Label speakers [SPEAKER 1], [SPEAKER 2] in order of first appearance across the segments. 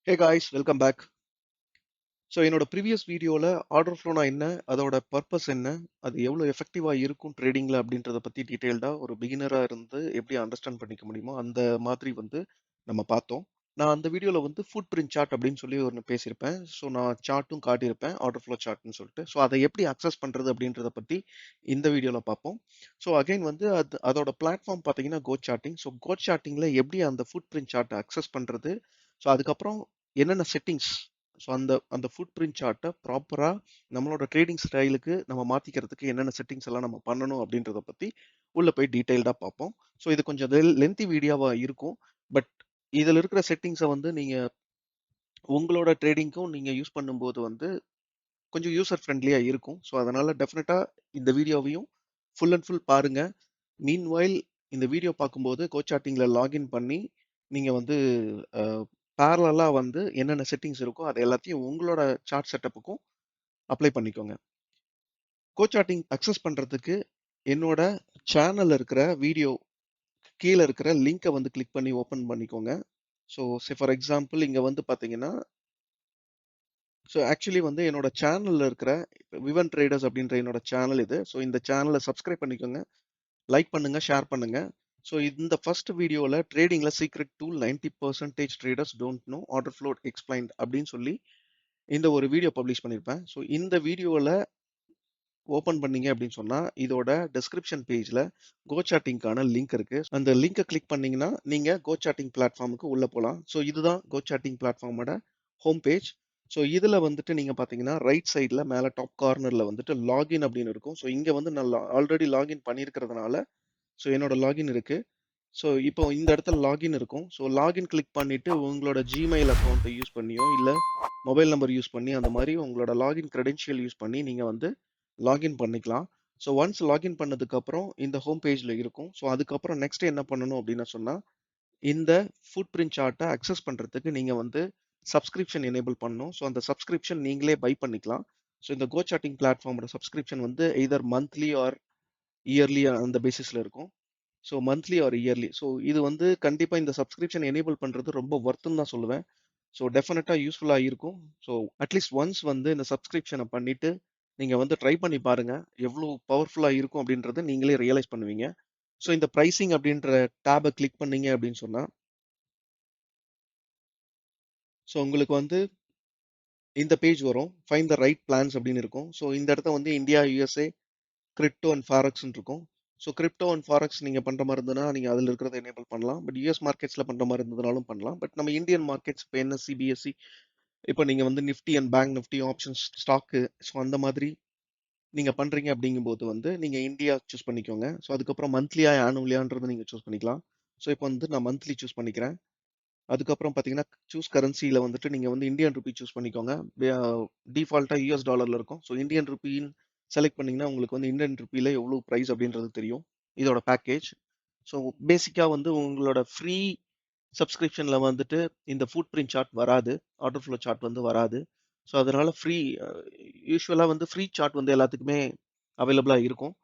[SPEAKER 1] Hey guys, welcome back. என்னோட previous வீடியோல order ஃப்ளோனா என்ன, அதோட பர்பஸ் என்ன, அது எவ்வளோ எஃபெக்டிவா இருக்கும் ட்ரேடிங்ல அப்படின்றத பத்தி டீடைல்டா ஒரு பிகினரா இருந்து எப்படி அண்டர்ஸ்டாண்ட் பண்ணிக்க முடியுமோ அந்த மாதிரி நம்ம பார்த்தோம். நான் அந்த வீடியோல ஃபுட் பிரிண்ட் சார்ட் அப்படின்னு சொல்லி ஒன்று பேசியிருப்பேன். ஸோ நான் சார்ட்டும் காட்டியிருப்பேன், ஆர்டர் ஃப்ளோ சார்ட்னு சொல்லிட்டு. ஸோ அதை எப்படி அக்சஸ் பண்றது அப்படின்றத பத்தி இந்த வீடியோல பார்ப்போம். ஸோ அகைன் அதோட பிளாட்ஃபார்ம் பார்த்தீங்கன்னா கோ சார்ட்டிங். ஸோ கோ சார்ட்டிங்ல எப்படி அந்த ஃபுட் பிரிண்ட் சார்ட்டை அக்சஸ் பண்றது, ஸோ அதுக்கப்புறம் என்னென்ன செட்டிங்ஸ், ஸோ அந்த அந்த ஃபுட் பிரிண்ட் சார்ட்டை ப்ராப்பராக நம்மளோட ட்ரேடிங் ஸ்டைலுக்கு நம்ம மாற்றிக்கிறதுக்கு என்னென்ன செட்டிங்ஸ் எல்லாம் நம்ம பண்ணணும் அப்படின்றத பற்றி உள்ளே போய் டீட்டெயில்டாக பார்ப்போம். ஸோ இது கொஞ்சம் லென்த்தி வீடியோவாக இருக்கும். பட் இதில் இருக்கிற செட்டிங்ஸை நீங்கள் உங்களோட ட்ரேடிங்க்கும் நீங்கள் யூஸ் பண்ணும்போது கொஞ்சம் யூசர் ஃப்ரெண்ட்லியாக இருக்கும். ஸோ அதனால் டெஃபினட்டாக இந்த வீடியோவையும் ஃபுல் அண்ட் ஃபுல் பாருங்கள். மீன்வைல் இந்த வீடியோ பார்க்கும்போது கோச்சாட்டிங்கில் லாகின் பண்ணி நீங்கள் பேரலாக என்னென்ன செட்டிங்ஸ் இருக்கோ அது எல்லாத்தையும் உங்களோட சார்ட் செட்டப்புக்கும் அப்ளை பண்ணிக்கோங்க. கோச்சாட்டிங் அக்சஸ் பண்ணுறதுக்கு என்னோட சேனலில் இருக்கிற வீடியோ கீழே இருக்கிற லிங்கை கிளிக் பண்ணி ஓப்பன் பண்ணிக்கோங்க. ஸோ ஃபார் எக்ஸாம்பிள் இங்கே பார்த்தீங்கன்னா, ஸோ ஆக்சுவலி என்னோட சேனலில் இருக்கிற விவன் ட்ரேடர்ஸ் அப்படின்ற என்னோட சேனல் இது. ஸோ இந்த சேனலை சப்ஸ்கிரைப் பண்ணிக்கோங்க, லைக் பண்ணுங்க, ஷேர் பண்ணுங்க. ஸோ இந்த ஃபர்ஸ்ட் வீடியோவில் ட்ரேடிங்கில் secret tool 90% traders don't know order flow explained அப்படின்னு சொல்லி இந்த ஒரு வீடியோ பப்ளிஷ் பண்ணியிருப்பேன். ஸோ இந்த வீடியோவில் ஓப்பன் பண்ணீங்க அப்படின்னு சொன்னால் இதோட டெஸ்கிரிப்ஷன் பேஜில் கோ சாட்டிங்கான லிங்க் இருக்குது. அந்த லிங்கை கிளிக் பண்ணிங்கன்னா நீங்கள் கோ சாட்டிங் பிளாட்ஃபார்முக்கு உள்ளே போகலாம். ஸோ இதுதான் கோ சாட்டிங் பிளாட்ஃபார்மோட ஹோம் பேஜ். ஸோ இதில் நீங்கள் பார்த்தீங்கன்னா ரைட் சைடில் மேலே டாப் கார்னரில் லாகின் அப்படின்னு இருக்கும். ஸோ இங்கே நான் ஆல்ரெடி லாகின் பண்ணியிருக்கிறதுனால ஸோ என்னோட லாகின் இருக்குது. ஸோ இப்போ இந்த இடத்துல லாகின் இருக்கும். ஸோ லாகின் கிளிக் பண்ணிவிட்டு உங்களோட ஜிமெயில் அக்கௌண்ட்டை யூஸ் பண்ணியோ இல்லை மொபைல் நம்பர் யூஸ் பண்ணி அந்த மாதிரி உங்களோட லாகின் க்ரெடென்ஷியல் யூஸ் பண்ணி நீங்கள் லாகின் பண்ணிக்கலாம். ஸோ ஒன்ஸ் லாகின் பண்ணதுக்கப்புறம் இந்த ஹோம் பேஜில் இருக்கும். ஸோ அதுக்கப்புறம் நெக்ஸ்ட் என்ன பண்ணணும் அப்படின்னு சொன்னால் இந்த ஃபுட் பிரிண்ட் சார்ட்டை அக்சஸ் பண்ணுறதுக்கு நீங்கள் சப்ஸ்கிரிப்ஷன் எனேபிள் பண்ணணும். ஸோ அந்த சப்ஸ்கிரிப்ஷன் நீங்களே பை பண்ணிக்கலாம். ஸோ இந்த கோ சாட்டிங் பிளாட்ஃபார்மோட subscription either monthly or yearly அந்த பேசிஸில் இருக்கும். So monthly or yearly. So இது கண்டிப்பாக இந்த சப்ஸ்கிரிப்ஷன் எனேபிள் பண்ணுறது ரொம்ப ஒர்த்துன்னு தான் சொல்லுவேன். ஸோ டெஃபினட்டாக யூஸ்ஃபுல்லாக இருக்கும். ஸோ அட்லீஸ்ட் ஒன்ஸ் இந்த சப்ஸ்கிரிப்ஷனை பண்ணிவிட்டு நீங்கள் ட்ரை பண்ணி பாருங்கள், எவ்வளோ பவர்ஃபுல்லாக இருக்கும் அப்படின்றத நீங்களே ரியலைஸ் பண்ணுவீங்க. ஸோ இந்த ப்ரைஸிங் அப்படின்ற டேபை கிளிக் பண்ணீங்க அப்படின்னு சொன்னால் ஸோ உங்களுக்கு இந்த பேஜ் வரும். ஃபைண்ட் த ரைட் பிளான்ஸ் அப்படின்னு இருக்கும். ஸோ இந்த இடத்த இந்தியா, யூஎஸ்ஏ, கிரிப்டோ அண்ட் ஃபாரெக்ஸ்ன்னு இருக்கும். ஸோ கிரிப்டோ அண்ட் ஃபாரெக்ஸ் நீங்கள் பண்ணுற மாதிரி இருந்ததுன்னா நீங்கள் அதில் இருக்கிறத எனேபிள் பண்ணலாம். பட் யூஎஸ் மார்க்கெட்ஸில் பண்ணுற மாதிரி இருந்ததுனாலும் பண்ணலாம். பட் நம்ம இந்தியன் மார்க்கெட்ஸ் இப்போ என்எஸ்சி, பிஎஸ்சி, இப்போ நீங்கள் Nifty and bank Nifty options stock, so அந்த மாதிரி நீங்கள் பண்ணுறீங்க அப்படிங்கும்போது நீங்கள் இந்தியா சூஸ் பண்ணிக்கோங்க. ஸோ அதுக்கப்புறம் மந்த்லியா ஆனுவலியான்றது நீங்கள் சூஸ் பண்ணிக்கலாம். ஸோ இப்போ நான் மந்த்லி சூஸ் பண்ணிக்கிறேன். அதுக்கப்புறம் பார்த்தீங்கன்னா சூஸ் கரன்சியில் நீங்கள் இந்தியன் ருபி சூஸ் பண்ணிக்கோங்க. டிஃபால்ட்டாக யூஎஸ் டாலரில் இருக்கும். ஸோ இந்தியன் ருபின்னு செலக்ட் பண்ணிங்கன்னா உங்களுக்கு இந்தியன் ருப்பியில் எவ்வளோ ப்ரைஸ் அப்படின்றது தெரியும், இதோட பேக்கேஜ். ஸோ பேசிக்காக உங்களோட ஃப்ரீ சப்ஸ்கிரிப்ஷனில் இந்த ஃபுட் பிரிண்ட் சார்ட் வராது, ஆர்டர் ஃப்ளோ சார்ட் வராது. ஸோ அதனால் ஃப்ரீ யூஸ்வலாக ஃப்ரீ சார்ட் எல்லாத்துக்குமே அவைலபிளாக இருக்கும்.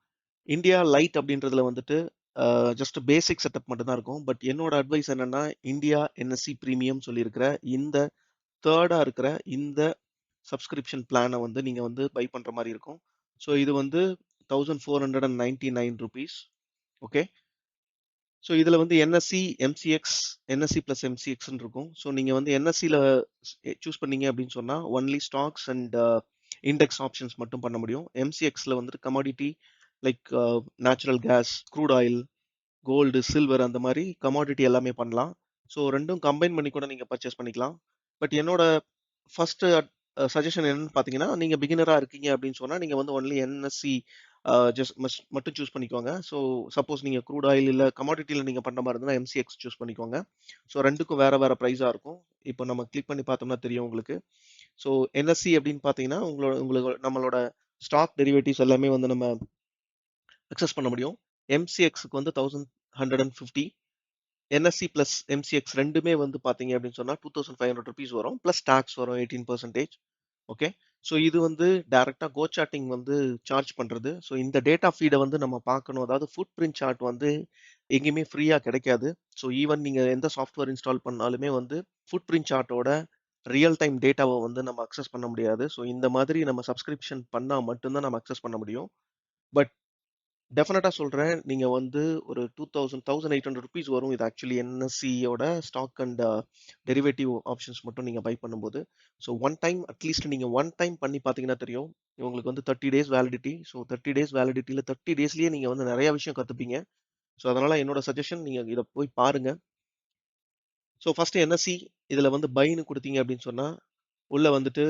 [SPEAKER 1] இந்தியா லைட் அப்படின்றதுல ஜஸ்ட் பேசிக் செட்டப் மட்டும் தான் இருக்கும். பட் என்னோட அட்வைஸ் என்னன்னா இந்தியா என்எஸ்சி ப்ரீமியம் சொல்லியிருக்கிற இந்த தேர்டாக இருக்கிற இந்த சப்ஸ்கிரிப்ஷன் பிளானை நீங்கள் பை பண்ணுற மாதிரி இருக்கும். ஸோ இது 1499 rupees. ஓகே. ஸோ இதில் என்எஸ்சி, எம்சிஎக்ஸ், என்எஸ்சி ப்ளஸ் எம்சிஎக்ஸ்ன்னு இருக்கும். ஸோ நீங்கள் என்எஸ்சியில் சூஸ் பண்ணீங்க அப்படின்னு சொன்னால் only stocks and index options மட்டும் பண்ண முடியும். எம்சிஎக்ஸில் commodity like natural gas, crude oil, gold, silver அந்த மாதிரி கமாடிட்டி எல்லாமே பண்ணலாம். ஸோ ரெண்டும் கம்பைன் பண்ணி கூட நீங்கள் பர்ச்சேஸ் பண்ணிக்கலாம். பட் என்னோட ஃபர்ஸ்ட் சஜஷன் என்னன்னு பார்த்தீங்கன்னா, நீங்கள் பிகினராக இருக்கீங்க அப்படின்னு சொன்னால் நீங்கள் ஒன்லி என்எஸ்சி மட்டும் சூஸ் பண்ணிக்கோங்க. ஸோ சப்போஸ் நீங்கள் க்ரூட் ஆயில் இல்லை கமாடிட்டியில் நீங்கள் பண்ணுற மாதிரி இருந்தால் எம்சிஎக்ஸ் சூஸ் பண்ணிக்கோங்க. ஸோ ரெண்டுக்கும் வேறு வேறு ப்ரைஸாக இருக்கும். இப்போ நம்ம கிளிக் பண்ணி பார்த்தோம்னா தெரியும் உங்களுக்கு. ஸோ என்எஸ்சி அப்படின்னு பார்த்தீங்கன்னா உங்களுக்கு நம்மளோட ஸ்டாக் டெரிவேட்டிவ்ஸ் எல்லாமே நம்ம அக்சஸ் பண்ண முடியும். எம்சிஎக்ஸுக்கு 1150. என்எஸ்சி ப்ளஸ் எம்சிஎக்ஸ் ரெண்டுமே பார்த்தீங்க அப்படின்னு சொன்னால் 2500 rupees வரும். ப்ளஸ் டேக்ஸ் வரும் 18%. ஓகே. ஸோ இது டேரெக்டாக கோ சாட்டிங் சார்ஜ் பண்ணுறது. ஸோ இந்த டேட்டா ஃபீடை நம்ம பார்க்கணும். அதாவது ஃபுட் பிரிண்ட் சார்ட் எங்கேயுமே ஃப்ரீயாக கிடைக்காது. ஸோ ஈவன் நீங்கள் எந்த சாஃப்ட்வேர் இன்ஸ்டால் பண்ணாலுமே ஃபுட் பிரிண்ட் சார்ட்டோட ரியல் டைம் டேட்டாவை வந்து நம்ம அக்சஸ் பண்ண முடியாது. ஸோ இந்த மாதிரி நம்ம சப்ஸ்கிரிப்ஷன் பண்ணால் மட்டும்தான் நம்ம அக்சஸ் பண்ண முடியும். பட் டெஃபினட்டா சொல்றேன். நீங்க வந்து ஒரு 1800 ரூபீஸ் வரும். இது ஆக்சுவலி என்எஸ்சியோட ஸ்டாக் அண்ட் டெரிவேட்டிவ் ஆப்ஷன்ஸ் மட்டும் நீங்க பை பண்ணும்போது. ஸோ ஒன் டைம் அட்லீஸ்ட் நீங்க ஒன் டைம் பண்ணி பார்த்தீங்கன்னா தெரியும். உங்களுக்கு வந்து 30 டேஸ் வேலிடிட்டி. ஸோ 30 டேஸ் வேலிடிட்டில 30 டேஸ்லயே நீங்க வந்து நிறைய விஷயம் கத்துப்பீங்க. ஸோ அதனால என்னோட சஜஷன் நீங்க இத போய் பாருங்க. ஸோ ஃபர்ஸ்ட் என்எஸ்சி இதுல வந்து பைன்னு கொடுத்தீங்க அப்படின்னு சொன்னா, உள்ள வந்துட்டு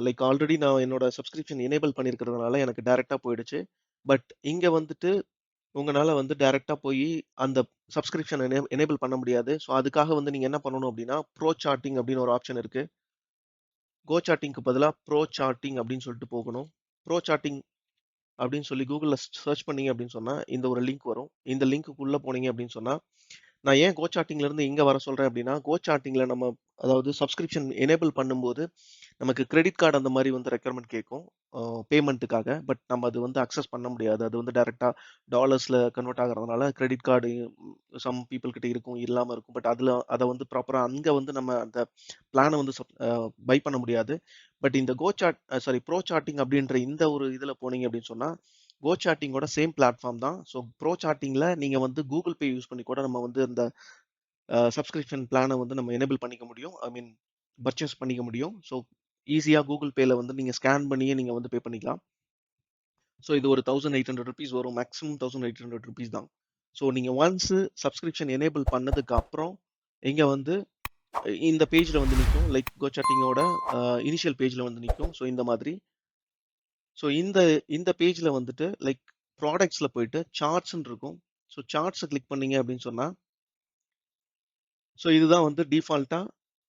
[SPEAKER 1] லைக் ஆல்ரெடி நான் என்னோட சப்ஸ்கிரிப்ஷன் எனேபிள் பண்ணியிருக்கிறதுனால எனக்கு டைரக்ட்டா போயிடுச்சு. பட் இங்க வந்துட்டு உங்களால வந்து டைரக்ட்டா போய் அந்த சப்ஸ்கிரிப்ஷன் எனேபிள் பண்ண முடியாது. ஸோ அதுக்காக வந்து நீங்க என்ன பண்ணணும் அப்படின்னா, ப்ரோ சார்ட்டிங் அப்படின்னு ஒரு ஆப்ஷன் இருக்கு. கோ சார்ட்டிங்க்கு பதிலா ப்ரோ சார்ட்டிங் அப்படின்னு சொல்லிட்டு போகணும். ப்ரோ சார்ட்டிங் அப்படின்னு சொல்லி கூகுள்ல சர்ச் பண்ணீங்க அப்படின்னு சொன்னா, இந்த ஒரு லிங்க் வரும். இந்த லிங்க்குள்ள போனீங்க அப்படின்னு சொன்னா, நான் ஏன் கோ சார்ட்டிங்ல இருந்து இங்க வர சொல்றேன் அப்படின்னா, கோ சார்ட்டிங்ல நம்ம அதாவது சப்ஸ்கிரிப்ஷன் எனேபிள் பண்ணும்போது நமக்கு கிரெடிட் கார்டு அந்த மாதிரி வந்து ரெக்யர்மெண்ட் கேட்கும் பேமெண்ட்டுக்காக. பட் நம்ம அது வந்து அக்சஸ் பண்ண முடியாது. அது வந்து டைரக்டா டாலர்ஸ்ல கன்வெர்ட் ஆகுறதுனால கிரெடிட் கார்டு சம் பீப்புள் கிட்ட இருக்கும், இல்லாம இருக்கும். பட் அதுல அதை வந்து ப்ராப்பரா அங்க வந்து நம்ம அந்த பிளானை வந்து பை பண்ண முடியாது. பட் இந்த கோ சார்ட் சாரி ப்ரோ சார்ட்டிங் அப்படின்ற இந்த ஒரு இதுல போனீங்க அப்படின்னு சொன்னா, கோ சார்ட்டிங்கோட சேம் பிளாட்ஃபார்ம் தான். ஸோ ப்ரோ சார்ட்டிங்ல நீங்க வந்து கூகுள் பே யூஸ் பண்ணி கூட நம்ம வந்து இந்த சப்ஸ்கிரிப்ஷன் பிளானை வந்து நம்ம எனேபிள் பண்ணிக்க முடியும். ஐ மீன் பர்ச்சேஸ் பண்ணிக்க முடியும். ஸோ ஈஸியா கூகுள் பேல வந்து நீங்க ஸ்கேன் பண்ணியே நீங்க வந்து பே பண்ணிக்கலாம். ஸோ இது ஒரு 1800 ரூபீஸ் வரும். மேக்ஸிமம் 1800 ரூபீஸ் தான். ஸோ நீங்க ஒன்ஸ் சப்ஸ்கிரிப்ஷன் எனேபிள் பண்ணதுக்கு அப்புறம் இங்க வந்து இந்த பேஜ்ல வந்து நிக்கும். லைக் கோ சாட்டிங்கோட இனிஷியல் பேஜ்ல வந்து நிக்கும். ஸோ இந்த மாதிரி. ஸோ இந்த இந்த பேஜ்ல வந்துட்டு லைக் ப்ராடக்ட்ஸ்ல போயிட்டு சார்ட்ஸ்ன்னு இருக்கும். ஸோ சார்ட்ஸை கிளிக் பண்ணீங்க அப்படின்னு சொன்னா, ஸோ இதுதான் வந்து டிஃபால்ட்டா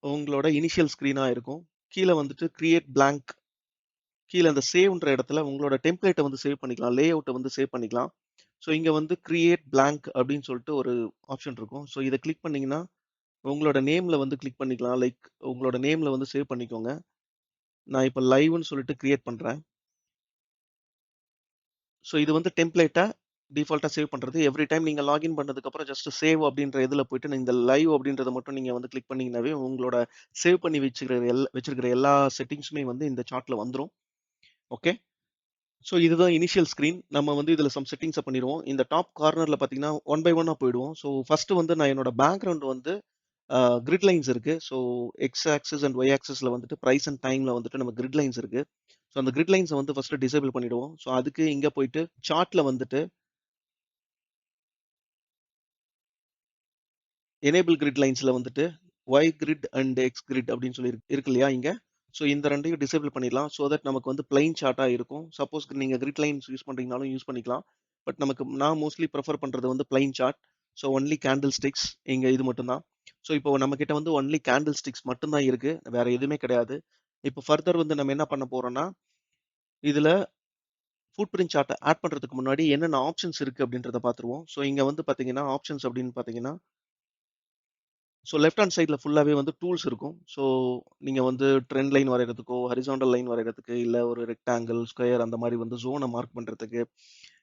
[SPEAKER 1] உங்களோட இனிஷியல் ஸ்க்ரீனா இருக்கும். கீழே வந்துட்டு கிரியேட் பிளாங்க், கீழே அந்த சேவ்ன்ற இடத்துல உங்களோட டெம்ப்ளேட்டை வந்து சேவ் பண்ணிக்கலாம். லே அவுட்டை வந்து சேவ் பண்ணிக்கலாம். ஸோ இங்க வந்து கிரியேட் பிளாங்க் அப்படின்னு சொல்லிட்டு ஒரு ஆப்ஷன் இருக்கும். ஸோ இதை கிளிக் பண்ணீங்கன்னா உங்களோட நேம்ல வந்து கிளிக் பண்ணிக்கலாம். லைக் உங்களோட நேம்ல வந்து சேவ் பண்ணிக்கோங்க. நான் இப்போ லைவ்னு சொல்லிட்டு கிரியேட் பண்றேன். ஸோ இது வந்து டெம்ப்ளேட்டை டிஃபால்ட்டா சேவ் பண்றது. எவ்ரி டைம் நீங்க லாகின் பண்ணதுக்கு அப்புறம் ஜஸ்ட் சேவ் அப்படின்ற இதுல போயிட்டு இந்த லைவ் அப்படின்றத மட்டும் நீங்க வந்து கிளிக் பண்ணீங்கன்னாவே உங்களோட சேவ் பண்ணி வச்சிருக்கிற எல்லா செட்டிங்ஸுமே வந்து இந்த சார்ட்ல வந்துரும். ஓகே. ஸோ இதுதான் இனிஷியல் ஸ்க்ரீன். நம்ம வந்து இதில் சம் செட்டிங்ஸை பண்ணிடுவோம். இந்த டாப் கார்னரில் பார்த்தீங்கன்னா ஒன் பை ஒன்னாக போயிடுவோம். ஸோ ஃபர்ஸ்ட் வந்து நான் என்னோட பேக்ரவுண்ட் வந்து கிரிட் லைன்ஸ் இருக்கு. So X axis and Y ஆக்சிஸ்ல வந்துட்டு பிரைஸ் அண்ட் டைம்ல வந்துட்டு நம்ம கிரிட் லைன்ஸ் இருக்கு. ஸோ அந்த கிரிட் லைன்ஸை வந்து ஃபர்ஸ்ட் டிசேபிள் பண்ணிடுவோம். ஸோ அதுக்கு இங்க போயிட்டு சார்ட்ல வந்துட்டு எனேபிள் கிரிட் லைன்ஸ்ல வந்துட்டு Y grid and X grid அப்படின்னு சொல்லி இருக்கு இல்லையா இங்க. ஸோ இந்த ரெண்டையும் டிசேபிள் பண்ணிடலாம். ஸோ தட் நமக்கு வந்து பிளைன் சார்ட்டா இருக்கும். சப்போஸ் நீங்க கிரிட் லைன்ஸ் யூஸ் பண்றீங்கனாலும் யூஸ் பண்ணிக்கலாம். பட் நமக்கு நான் மோஸ்ட்லி ப்ரிஃபர் பண்றது வந்து plain chart. So only candlesticks இங்க இது மட்டும் தான். ஸோ இப்போ நம்ம கிட்ட வந்து ஒன்லி கேண்டில் ஸ்டிக்ஸ் மட்டும் தான் இருக்கு. வேற எதுவுமே கிடையாது. இப்போ ஃபர்தர் வந்து நம்ம என்ன பண்ண போறோம்னா, இதுல ஃபுட் பிரிண்ட் சார்ட்டை ஆட் பண்றதுக்கு முன்னாடி என்னென்ன ஆப்ஷன்ஸ் இருக்கு அப்படின்றத பார்த்துருவோம். ஸோ இங்க வந்து பாத்தீங்கன்னா ஆப்ஷன்ஸ் அப்படின்னு பாத்தீங்கன்னா, ஸோ லெஃப்ட் ஹேண்ட் சைடில் ஃபுல்லாகவே வந்து டூல்ஸ் இருக்கும். ஸோ நீங்கள் வந்து ட்ரெண்ட் லைன் வரைகிறதுக்கோ, ஹரிசாண்டல் லைன் வரைகிறதுக்கு, இல்லை ஒரு ரெக்டாங்கிள், ஸ்கொயர் அந்த மாதிரி வந்து ஜோனை மார்க் பண்ணுறதுக்கு,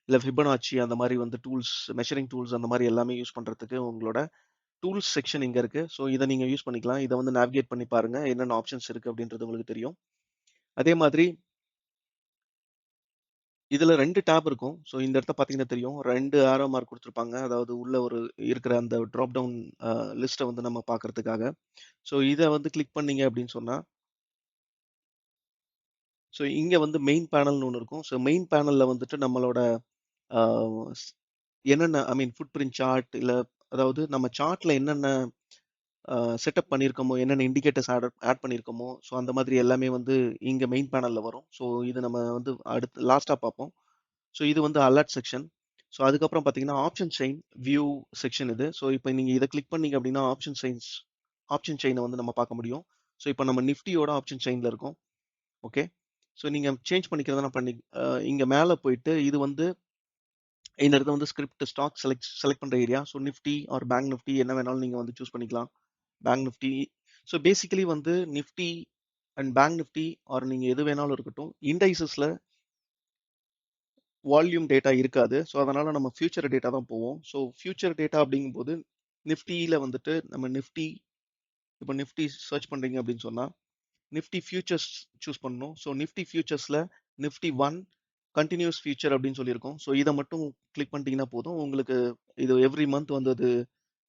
[SPEAKER 1] இல்லை ஃபிபனாச்சி அந்த மாதிரி வந்து டூல்ஸ், மெஷரிங் டூல்ஸ் அந்த மாதிரி எல்லாமே யூஸ் பண்ணுறதுக்கு உங்களோட டூல்ஸ் செக்ஷன் இங்கே இருக்குது. ஸோ இதை நீங்கள் யூஸ் பண்ணிக்கலாம். இதை வந்து நேவிகேட் பண்ணி பாருங்கள் என்னென்ன ஆப்ஷன்ஸ் இருக்குது அப்படின்றது உங்களுக்கு தெரியும். அதே மாதிரி இதில் 2 டேப் இருக்கும். ஸோ இந்த இடத்த பார்த்தீங்கன்னா தெரியும். 2 ஆரோ மார்க் கொடுத்துருப்பாங்க. அதாவது உள்ள ஒரு இருக்கிற அந்த ட்ராப் டவுன் லிஸ்ட்டை வந்து நம்ம பார்க்கறதுக்காக. ஸோ இதை வந்து கிளிக் பண்ணீங்க அப்படின்னு சொன்னா, ஸோ இங்க வந்து மெயின் பேனல்னு ஒண்ணு இருக்கும். ஸோ மெயின் பேனல்ல வந்துட்டு நம்மளோட ஆ ஸ் என்னென்ன ஐ மீன் ஃபுட் பிரிண்ட் சார்ட் இல்ல அதாவது நம்ம சார்ட்ல என்னென்ன செட்டப் பண்ணியிருக்கோமோ, என்னென்ன இண்டிகேட்டர்ஸ் ஆட் பண்ணியிருக்கோமோ, ஸோ அந்த மாதிரி எல்லாமே வந்து இங்க மெயின் பேனல்ல வரும். ஸோ இது நம்ம வந்து அடுத்து லாஸ்ட்டா பார்ப்போம். ஸோ இது வந்து அலர்ட் செக்ஷன். ஸோ அதுக்கப்புறம் பார்த்தீங்கன்னா, ஆப்ஷன் செயின் வியூ செக்ஷன் இது. ஸோ இப்போ நீங்க இத கிளிக் பண்ணீங்க அப்படின்னா, ஆப்ஷன் செயின வந்து நம்ம பார்க்க முடியும். ஸோ இப்போ நம்ம நிஃப்டியோட ஆப்ஷன் செயின்ல இருக்கோம். ஓகே. ஸோ நீங்க சேஞ்ச் பண்ணிக்கிறதுனா பண்ணி இங்க மேல போயிட்டு இது வந்து இந்த இடத்துல வந்து ஸ்கிரிப்ட் ஸ்டாக் செலக்ட் பண்ற area. So Nifty or bank Nifty என்ன வேணாலும் நீங்க வந்து சூஸ் பண்ணிக்கலாம். Bank Nifty. ஸோ பேசிக்கலி வந்து Nifty and bank Nifty or நீங்க எது வேணாலும் இருக்கட்டும். இண்டைசஸ்ல வால்யூம் டேட்டா இருக்காது. ஸோ அதனால நம்ம ஃபியூச்சர் டேட்டா தான் போவோம். ஸோ ஃபியூச்சர் டேட்டா அப்படிங்கும்போது நிஃப்டியில வந்துட்டு நம்ம நிஃப்டி இப்போ நிஃப்டி சர்ச் பண்றீங்க அப்படின்னு சொன்னா நிஃப்டி ஃபியூச்சர்ஸ் சூஸ் பண்ணணும். ஸோ நிஃப்டி ஃபியூச்சர்ஸ்ல நிஃப்டி ஒன் கண்டினியூஸ் ஃபியூச்சர் அப்படின்னு சொல்லியிருக்கோம். ஸோ இதை மட்டும் கிளிக் பண்ணிட்டீங்கன்னா போதும். உங்களுக்கு இது எவ்ரி மந்த் வந்து அது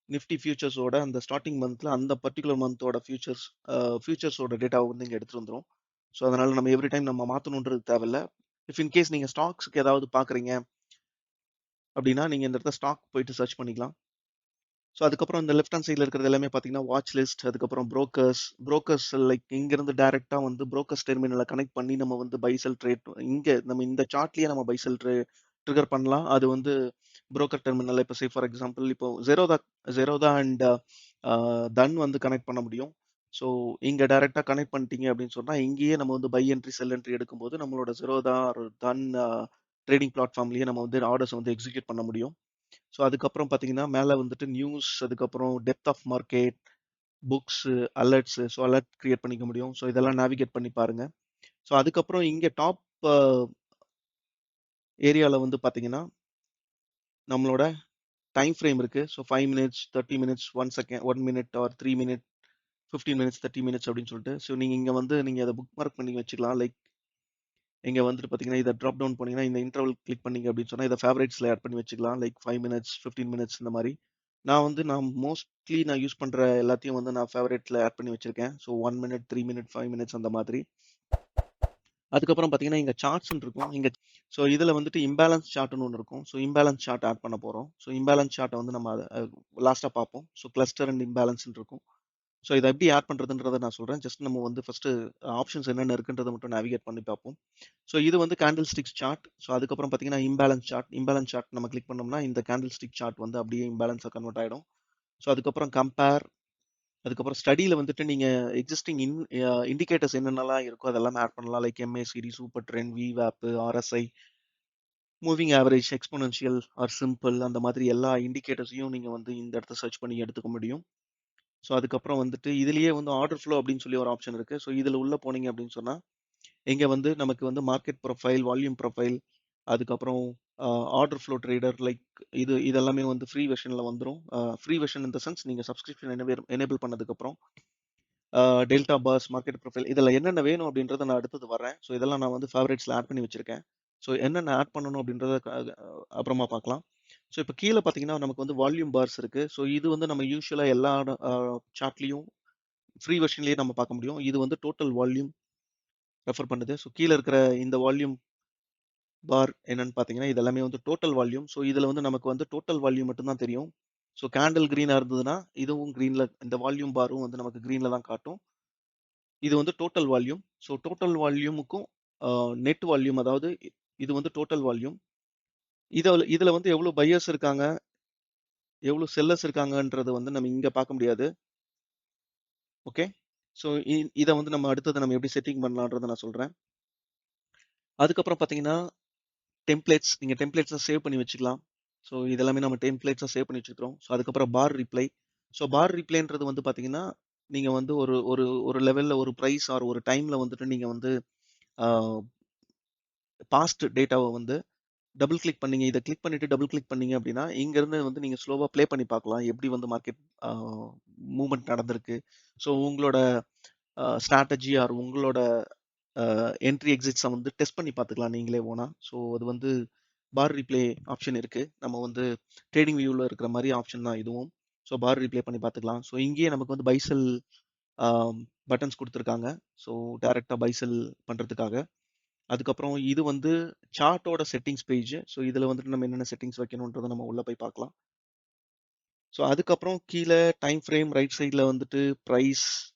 [SPEAKER 1] நிஃப்டி ஃபியூச்சர்ஸோட அந்த ஸ்டார்டிங் மந்த்ல அந்த பர்டிகுலர் மந்தோட ஃபியூச்சர்ஸோட டேட்டாவை வந்து இங்கே எடுத்துட்டு வந்துடும். ஸோ அதனால நம்ம எவ்ரி டைம் நம்ம மாற்றணுன்றது தேவையில்ல. இஃப் இன்கேஸ் நீங்கள் ஸ்டாக்ஸ்க்கு ஏதாவது பார்க்குறீங்க அப்படின்னா நீங்கள் இந்த இடத்துல ஸ்டாக் போயிட்டு சர்ச் பண்ணிக்கலாம். ஸோ அதுக்கப்புறம் இந்த லெஃப்ட் ஹேண்ட் சைடில் இருக்கிறது எல்லாமே பார்த்தீங்கன்னா வாட்ச் லிஸ்ட், அதுக்கப்புறம் ப்ரோக்கர்ஸ் லைக் இங்கேருந்து டேரெக்டாக வந்து ப்ரோக்கர்ஸ் டெர்மினலை கனெக்ட் பண்ணி நம்ம வந்து பைசெல் ட்ரேட் இங்கே நம்ம இந்த சார்ட்லேயே நம்ம பைசெல் ட்ரிகர் பண்ணலாம். அது வந்து புரோக்கர் டெர்மினல் இப்போ சே ஃபார் எக்ஸாம்பிள் இப்போ ஜெரோதா அண்ட் தன் வந்து கனெக்ட் பண்ண முடியும். ஸோ இங்கே டைரெக்டாக கனெக்ட் பண்ணிட்டீங்க அப்படின்னு சொன்னால் இங்கேயே நம்ம வந்து பை என்ட்ரி செல் என்ட்ரி எடுக்கும்போது நம்மளோட ஜெரோதா ஒரு தன் ட்ரேடிங் பிளாட்ஃபார்ம்லேயே நம்ம வந்து ஆர்டர்ஸ் வந்து எக்ஸிக்யூட் பண்ண முடியும். ஸோ அதுக்கப்புறம் பார்த்தீங்கன்னா மேலே வந்துட்டு நியூஸ், அதுக்கப்புறம் depth of market, books, alerts, so alert create பண்ணிக்க முடியும். ஸோ இதெல்லாம் நேவிகேட் பண்ணி பாருங்க. ஸோ அதுக்கப்புறம் இங்கே டாப் ஏரியாவில் வந்து பார்த்தீங்கன்னா நம்மளோட டைம் ஃப்ரேம் இருக்கு. So 5 minutes, 30 minutes, 1 second, 1 minute R 3 minute, 15 minutes, 30 minutes அப்படின்னு சொல்லிட்டு. ஸோ நீங்கள் இங்கே வந்து நீங்கள் அதை புக் மார்க் பண்ணி வச்சுக்கலாம். லைக் இங்கே வந்துட்டு பார்த்தீங்கன்னா இதை ட்ராப் டவுன் பண்ணீங்கன்னா இந்த இன்டர்வல் கிளிக் பண்ணீங்க அப்படின்னு சொன்னால் இதை ஃபேவரேட்ஸில் ஆட் பண்ணி வச்சுக்கலாம். லைக் 5 மினிட்ஸ், 15 மினிட்ஸ் இந்த மாதிரி. நான் மோஸ்ட்லி நான் யூஸ் பண்ணுற எல்லாத்தையும் வந்து நான் ஃபேவரேட்டில் ஆட் பண்ணி வச்சிருக்கேன். ஸோ 1 மினிட், 3 மினிட், 5 மினிட்ஸ் அந்த மாதிரி. அதுக்கப்புறம் பார்த்தீங்கன்னா இங்கே சார்ட்ஸ்ன்னு இருக்கும். ஸோ இதில் வந்துட்டு இம்பேலன்ஸ் சார்ட்னு ஒன்று இருக்கும். ஸோ இம்பேலன்ஸ் சார்ட் ஆட் பண்ண போகிறோம். ஸோ இம்பேலன்ஸ் சார்ட்டை வந்து நம்ம லாஸ்ட்டாக பார்ப்போம். ஸோ கிளஸ்டர் அண்ட் இம்பேலன்ஸ்ன்னு இருக்கும். ஸோ இதை எப்படி ஆட் பண்ணுறதுன்றதை நான் சொல்கிறேன். ஜஸ்ட் நம்ம வந்து ஃபஸ்ட்டு ஆப்ஷன்ஸ் என்னென்ன இருக்குன்றதை மட்டும் நேவிகேட் பண்ணி பார்ப்போம். ஸோ இது வந்து கேண்டில் ஸ்டிக்ஸ் சார்ட். ஸோ அதுக்கப்புறம் பார்த்தீங்கன்னா இம்பேலன்ஸ் சார்ட் நம்ம கிளிக் பண்ணோம்னா இந்த கேண்டில் ஸ்டிக் சார்ட் வந்து அப்படியே இம்பேலன்ஸாக கன்வெர்ட் ஆகிடும். ஸோ அதுக்கப்புறம் கம்பேர், அதுக்கப்புறம் ஸ்டடியில் வந்துட்டு நீங்கள் எக்ஸிஸ்டிங் இண்டிகேட்டர்ஸ் என்னென்னலாம் இருக்கோ அதெல்லாம் ஆட் பண்ணலாம். Like MACD, super trend, VWAP, RSI, moving average, exponential or simple, அந்த மாதிரி எல்லா இண்டிகேட்டர்ஸையும் நீங்கள் வந்து இந்த இடத்த சர்ச் பண்ணி எடுத்துக்க முடியும். ஸோ அதுக்கப்புறம் வந்துட்டு இதுலேயே வந்து ஆர்டர் ஃப்ளோ அப்படின்னு சொல்லி ஒரு ஆப்ஷன் இருக்குது. ஸோ இதில் உள்ள போனீங்க அப்படின்னு சொன்னால் இங்கே வந்து நமக்கு வந்து மார்க்கெட் ப்ரொஃபைல், வால்யூம் ப்ரொஃபைல், அதுக்கப்புறம் ஆர்டர் ஃப்ளோ ட்ரேடர், லைக் இதெல்லாமே வந்து ஃப்ரீ வெர்ஷனில் வந்துடும். ஃப்ரீ வெர்ஷன் இந்த சென்ஸ் நீங்கள் சப்ஸ்கிரிப்ஷன் எனேபிள் பண்ணதுக்கப்புறம் டெல்டா பாஸ், மார்க்கெட் ப்ரொஃபைல் இதில் என்னென்ன வேணும் அப்படின்றத நான் அடுத்தது வரேன். ஸோ இதெல்லாம் நான் வந்து ஃபேவரேட்ஸில் ஆட் பண்ணி வச்சிருக்கேன். ஸோ என்னென்ன ஆட் பண்ணணும் அப்படின்றத அப்புறமா பார்க்கலாம். ஸோ இப்போ கீழே பார்த்தீங்கன்னா நமக்கு வந்து வால்யூம் பார்ஸ் இருக்கு. ஸோ இது வந்து நம்ம யூஸ்வலாக எல்லா சார்ட்லையும் ஃப்ரீ வெர்ஷன்லேயே நம்ம பார்க்க முடியும். இது வந்து டோட்டல் வால்யூம் ரெஃபர் பண்ணுது. ஸோ கீழே இருக்கிற இந்த வால்யூம் பார் என்னன்னு பார்த்தீங்கன்னா இது எல்லாமே வந்து டோட்டல் வால்யூம். ஸோ இதில் வந்து நமக்கு வந்து டோட்டல் வால்யூம் மட்டும்தான் தெரியும். ஸோ கேண்டில் க்ரீனாக இருந்ததுன்னா இதுவும் க்ரீனில், இந்த வால்யூம் பாரும் வந்து நமக்கு க்ரீனில் தான் காட்டும். இது வந்து டோட்டல் வால்யூம். ஸோ டோட்டல் வால்யூமுக்கும் நெட் வால்யூம், அதாவது இது வந்து டோட்டல் வால்யூம். இதில் வந்து எவ்வளோ பையர்ஸ் இருக்காங்க, எவ்வளோ செல்லர்ஸ் இருக்காங்கன்றது வந்து நம்ம இங்கே பார்க்க முடியாது. ஓகே. ஸோ இதை வந்து நம்ம அடுத்தது நம்ம எப்படி செட்டிங் பண்ணலான்றதை நான் சொல்கிறேன். அதுக்கப்புறம் பார்த்தீங்கன்னா டெம்ப்ளேட்ஸ், நீங்கள் டெம்ப்ளேட்ஸை சேவ் பண்ணி வச்சுக்கலாம். ஸோ இதெல்லாமே நம்ம டெம்ப்ளேட்ஸை சேவ் பண்ணி வச்சுருக்கிறோம். ஸோ அதுக்கப்புறம் பார் ரிப்ளை. ஸோ பார் ரிப்ளைன்றது வந்து பார்த்தீங்கன்னா நீங்கள் வந்து ஒரு ஒரு ஒரு லெவலில் ஒரு ப்ரைஸ் ஆர் ஒரு டைமில் வந்துட்டு நீங்கள் வந்து பாஸ்ட் டேட்டாவை வந்து டபுள் கிளிக் பண்ணீங்க, இதை கிளிக் பண்ணிட்டு டபுள் கிளிக் பண்ணீங்க அப்படின்னா இங்கேருந்து வந்து நீங்கள் ஸ்லோவாக ப்ளே பண்ணி பார்க்கலாம் எப்படி வந்து மார்க்கெட் மூவ்மெண்ட் நடந்திருக்கு. ஸோ உங்களோட ஸ்ட்ராட்டஜி ஆர் உங்களோட என்ட்ரி எக்ஸிட்ஸை வந்து டெஸ்ட் பண்ணி பார்த்துக்கலாம் நீங்களே ஓனா. ஸோ அது வந்து பார் ரீப்ளே ஆப்ஷன் இருக்குது. நம்ம வந்து ட்ரேடிங் வியூவில் இருக்கிற மாதிரி ஆப்ஷன் தான் இதுவும். ஸோ பார் ரீப்ளே பண்ணி பார்த்துக்கலாம். ஸோ இங்கேயே நமக்கு வந்து பைசெல் பட்டன்ஸ் கொடுத்துருக்காங்க. ஸோ டைரெக்டாக பைசெல் பண்ணுறதுக்காக. அதுக்கப்புறம் இது வந்து சார்ட்டோட செட்டிங்ஸ் பேஜ். ஸோ இதில் வந்துட்டு நம்ம என்னென்ன செட்டிங்ஸ் வைக்கணுன்றதை நம்ம உள்ளே போய் பார்க்கலாம். ஸோ அதுக்கப்புறம் கீழே டைம் ஃப்ரேம் ரைட் சைடில் வந்துட்டு ப்ரைஸ்,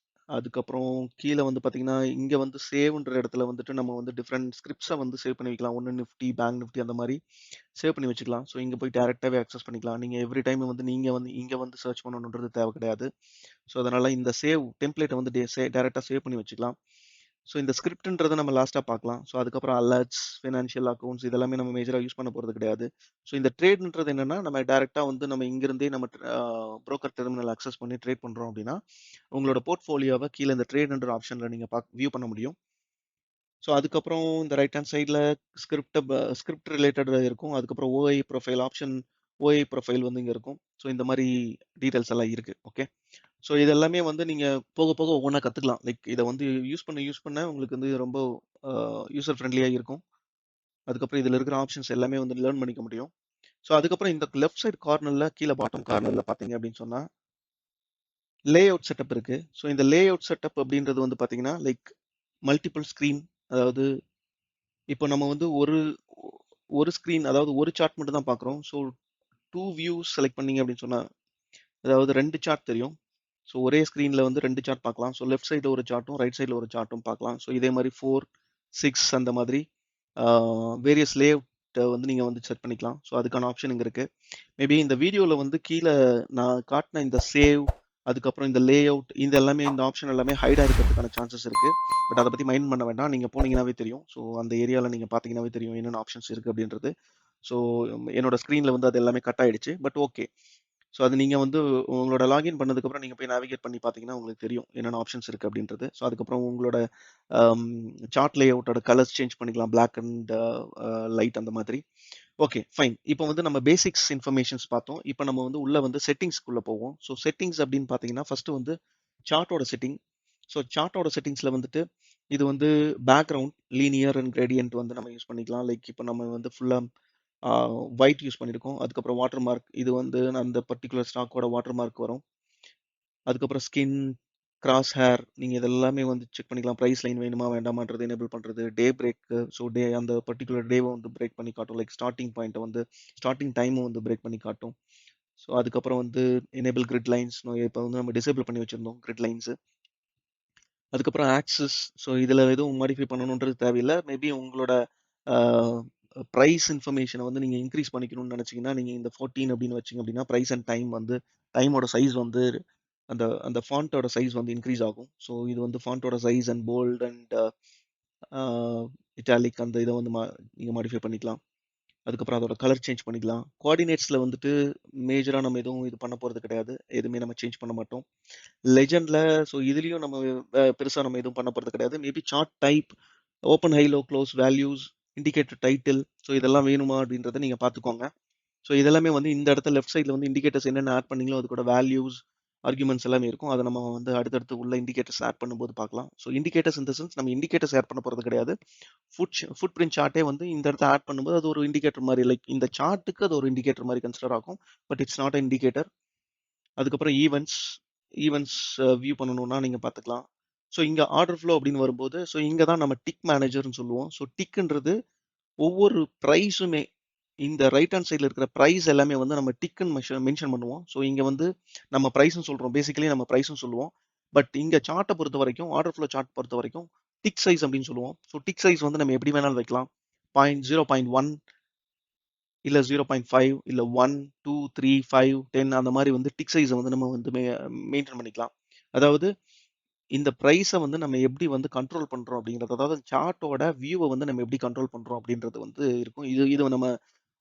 [SPEAKER 1] அதுக்கப்புறம் கீழே வந்து பார்த்தீங்கன்னா இங்கே வந்து சேவ்ன்ற இடத்துல வந்துட்டு நம்ம வந்து டிஃப்ரெண்ட் ஸ்கிரிப்ட்ஸை வந்து சேவ் பண்ணி வைக்கலாம். ஒன்று நிஃப்டி, பேங்க் நிஃப்டி அந்த மாதிரி சேவ் பண்ணி வச்சுக்கலாம். ஸோ இங்கே போய் டேரெக்டாகவே அக்சஸ் பண்ணிக்கலாம். நீங்கள் எவ்ரி டைம் வந்து நீங்கள் வந்து இங்கே வந்து சர்ச் பண்ணணுன்றது தேவை கிடையாது. ஸோ அதனால் இந்த சேவ் டெம்ப்ளேட்டை வந்து டேரெக்டாக சேவ் பண்ணி வச்சுக்கலாம். ஸோ இந்த ஸ்கிரிப்ட்ன்றதை நம்ம லாஸ்ட்டாக பார்க்கலாம். ஸோ அதுக்கப்புறம் அலர்ட்ஸ், ஃபினான்ஷியல் அக்கௌண்ட்ஸ் இதெல்லாமே நம்ம மேஜராக யூஸ் பண்ண போகிறது கிடையாது. ஸோ இந்த ட்ரேட்ன்றது என்னென்னா நம்ம டேரெக்டாக வந்து நம்ம இங்கிருந்தே நம்ம ப்ரோக்கர் டெர்மினல் அக்சஸ் பண்ணி ட்ரேட் பண்ணுறோம் அப்படின்னா உங்களோட போர்ட்ஃபோலியோவை கீழே இந்த ட்ரேட்ன்ற ஆப்ஷனில் நீங்கள் வியூ பண்ண முடியும். ஸோ அதுக்கப்புறம் இந்த ரைட் ஹேண்ட் சைடில் ஸ்கிரிப்ட் ரிலேட்டட் இருக்கும். அதுக்கப்புறம் ஓஐ ப்ரொஃபைல் ஆப்ஷன், ஓஐ ப்ரொஃபைல் வந்து இங்கே இருக்கும். ஸோ இந்த மாதிரி டீட்டெயில்ஸ் எல்லாம் இருக்குது. ஓகே. ஸோ இது எல்லாமே வந்து நீங்க போக போக ஒவ்வொன்றா கத்துக்கலாம். லைக் இத வந்து யூஸ் பண்ண உங்களுக்கு வந்து ரொம்ப யூசர் ஃப்ரெண்ட்லியா இருக்கும். அதுக்கப்புறம் இதுல இருக்கிற ஆப்ஷன்ஸ் எல்லாமே வந்து லேர்ன் பண்ணிக்க முடியும். ஸோ அதுக்கப்புறம் இந்த லெஃப்ட் சைடு கார்னர்ல கீழ பாட்டம் கார்னர்ல பார்த்தீங்க அப்படின்னு சொன்னா, லே அவுட் செட்டப் இருக்கு. ஸோ இந்த லே அவுட் செட்டப் அப்படின்றது வந்து பார்த்தீங்கன்னா, லைக் மல்டிபிள் ஸ்க்ரீன். அதாவது இப்போ நம்ம வந்து ஒரு ஸ்க்ரீன், அதாவது ஒரு சார்ட் மட்டும் தான் பார்க்குறோம். ஸோ 2 வியூஸ் செலக்ட் பண்ணீங்க அப்படின்னு சொன்னா, அதாவது 2 சார்ட் தெரியும். ஸோ ஒரே ஸ்க்ரீன்ல வந்து 2 சார்ட் பார்க்கலாம். ஸோ லெஃப்ட் சைடுல ஒரு சார்ட்டும், ரைட் சைடுல ஒரு சார்ட்டும் பார்க்கலாம். ஸோ இதே மாரி 4, 6 அந்த மாதிரி வேரியஸ் லேஅவுட்ட வந்து நீங்க வந்து செட் பண்ணிக்கலாம். ஸோ அதுக்கான ஆப்ஷன் இங்க இருக்கு. மேபி இந்த வீடியோல வந்து கீழ நான் காட்டுன இந்த சேவ், அதுக்கப்புறம் இந்த லேஅவுட், இந்த எல்லாமே இந்த ஆப்ஷன் எல்லாமே ஹைட் ஆயிருக்கிறதுக்கான சான்சஸ் இருக்கு. பட் அத பத்தி மைண்ட் பண்ண வேண்டாம். நீங்க போனீங்கன்னாவே தெரியும். ஸோ அந்த ஏரியால நீங்க பார்த்தீங்கன்னாவே தெரியும் என்னென்ன ஆப்ஷன்ஸ் இருக்கு அப்படின்றது. ஸோ என்னோட ஸ்க்ரீன்ல வந்து அது எல்லாமே கட் ஆயிடுச்சு. But okay. ஸோ அது நீங்க வந்து உங்களோட லாகின் பண்ணதுக்கப்புறம் நீங்க போய் நேவிகேட் பண்ணி பார்த்தீங்கன்னா உங்களுக்கு தெரியும் என்னென்ன ஆப்ஷன்ஸ் இருக்கு அப்படின்றது. ஸோ அதுக்கப்புறம் உங்களோட சார்ட் லேஅவுட்டோட கலர்ஸ் சேஞ்ச் பண்ணிக்கலாம். பிளாக் அண்ட் லைட் அந்த மாதிரி. Okay, fine. இப்போ வந்து நம்ம பேசிக்ஸ் இன்ஃபர்மேஷன்ஸ் பார்த்தோம். இப்போ நம்ம வந்து உள்ள வந்து செட்டிங்ஸ்க்குள்ள போவோம். ஸோ செட்டிங்ஸ் அப்படின்னு பார்த்தீங்கன்னா, ஃபர்ஸ்ட் வந்து சார்ட்டோட செட்டிங். ஸோ சார்ட்டோட செட்டிங்ஸ்ல வந்துட்டு இது வந்து பேக்ரவுண்ட், லீனியர் அண்ட் கிரேடியன்ட் வந்து நம்ம யூஸ் பண்ணிக்கலாம். லைக் இப்போ நம்ம வந்து ஃபுல்லா ஒயிட் யூஸ் பண்ணியிருக்கோம். அதுக்கப்புறம் வாட்டர் மார்க், இது வந்து அந்த பர்ட்டிகுலர் ஸ்டாக்கோட வாட்டர் மார்க் வரும். அதுக்கப்புறம் ஸ்கின், கிராஸ் ஹேர், நீங்க இதெல்லாமே வந்து செக் பண்ணிக்கலாம். பிரைஸ் லைன் வேணுமா வேண்டாமான்றது எனேபிள் பண்றது. டே பிரேக், ஸோ டே அந்த பர்ட்டிகுலர் டேவை வந்து பிரேக் பண்ணி காட்டும். லைக் ஸ்டார்ட்டிங் பாயிண்ட்டை வந்து ஸ்டார்ட்டிங் டைமை வந்து பிரேக் பண்ணி காட்டும். ஸோ அதுக்கப்புறம் வந்து எனேபிள் கிரிட் லைன்ஸ், இப்போ வந்து நம்ம டிசேபிள் பண்ணி வச்சிருந்தோம் கிரிட் லைன்ஸ். அதுக்கப்புறம் ஆக்சஸ், ஸோ இதில் எதுவும் மாடிஃபை பண்ணணுன்றது தேவையில்லை. மேபி உங்களோட ப்ரைஸ் இன்ஃபர்மேஷனை வந்து நீங்கள் இன்க்ரீஸ் பண்ணிக்கணும்னு நினச்சிங்கன்னா, நீங்கள் இந்த 14 அப்படின்னு வச்சிங்க அப்படின்னா, ப்ரைஸ் அண்ட் டைம் வந்து டைமோட சைஸ் வந்து அந்த அந்த ஃபாண்ட்டோட சைஸ் வந்து இன்க்ரீஸ் ஆகும். ஸோ இது வந்து ஃபாண்ட்டோட size and bold and italic அந்த இதை வந்து நீங்கள் மாடிஃபை பண்ணிக்கலாம். அதுக்கப்புறம் அதோட கலர் சேஞ்ச் பண்ணிக்கலாம். கோஆர்டினேட்ஸில் வந்துட்டு மேஜராக நம்ம எதுவும் இது பண்ண போகிறது கிடையாது. எதுவுமே நம்ம சேஞ்ச் பண்ண மாட்டோம். லெஜெண்ட்ல ஸோ இதுலயும் நம்ம பெருசா நம்ம எதுவும் பண்ண போறது கிடையாது. Maybe chart type, open, high, low, close, values, indicator title, so இதெல்லாம் வேணுமா அப்படின்றத நீங்க பார்த்துக்கோங்க. ஸோ இதெல்லாமே வந்து இந்த இடத்துல லெஃப்ட் சைடில் வந்து இண்டிகேட்டர்ஸ் என்னென்ன ஆட் பண்ணீங்களோ அது கூட வேல்யூஸ், ஆர்குமெண்ட்ஸ் எல்லாமே இருக்கும். அதை நம்ம வந்து அடுத்தடுத்து உள்ள இண்டிகேட்டர்ஸ் ஆட் பண்ணும்போது பார்க்கலாம். ஸோ இண்டிகேட்டர்ஸ் இந்த சென்ஸ் நம்ம இண்டிகேட்டர்ஸ் ஆட் பண்ண போறது கிடையாது. ஃபுட் பிரிண்ட் சார்ட்டே வந்து இந்த இடத்துல ஆட் பண்ணும்போது அது ஒரு இண்டிகேட்டர் மாதிரி, லைக் இந்த சார்ட்டுக்கு அது ஒரு இண்டிகேட்டர் மாதிரி கன்சிடர் ஆகும். But it's not indicator. அதுக்கப்புறம் ஈவெண்ட்ஸ் வியூ பண்ணணும்னா நீங்க பார்த்துக்கலாம். ஸோ இங்க ஆர்டர் ஃப்ளோ அப்படின்னு வரும்போது, ஸோ இங்க தான் நம்ம டிக் மேனேஜர்னு சொல்லுவோம். ஸோ டிக்ன்றது ஒவ்வொரு ப்ரைஸுமே இந்த ரைட் ஹேண்ட் சைடில் இருக்கிற ப்ரைஸ் எல்லாமே வந்து நம்ம டிக்குன்னு மென்ஷன் பண்ணுவோம். ஸோ இங்க வந்து நம்ம ப்ரைஸ்னு சொல்றோம். பேசிக்கலி நம்ம ப்ரைஸ்னு சொல்லுவோம். பட் இங்க சார்ட்டை பொறுத்த வரைக்கும், ஆர்டர் ஃப்ளோ சார்ட் பொறுத்த வரைக்கும் டிக் சைஸ் அப்படின்னு சொல்லுவோம். ஸோ டிக் சைஸ் வந்து நம்ம எப்படி வேணாலும் வைக்கலாம். 0.1 இல்ல 0.5 இல்ல 1, 2, 3, 5, 10 அந்த மாதிரி வந்து டிக் சைஸை வந்து நம்ம வந்து மெயின்டைன் பண்ணிக்கலாம். அதாவது இந்த பிரைஸை வந்து நம்ம எப்படி வந்து கண்ட்ரோல் பண்றோம் அப்படிங்கிறது, அதாவது சார்ட்டோட வியூவை வந்து நம்ம எப்படி கண்ட்ரோல் பண்றோம் அப்படின்றது வந்து இருக்கும். இது நம்ம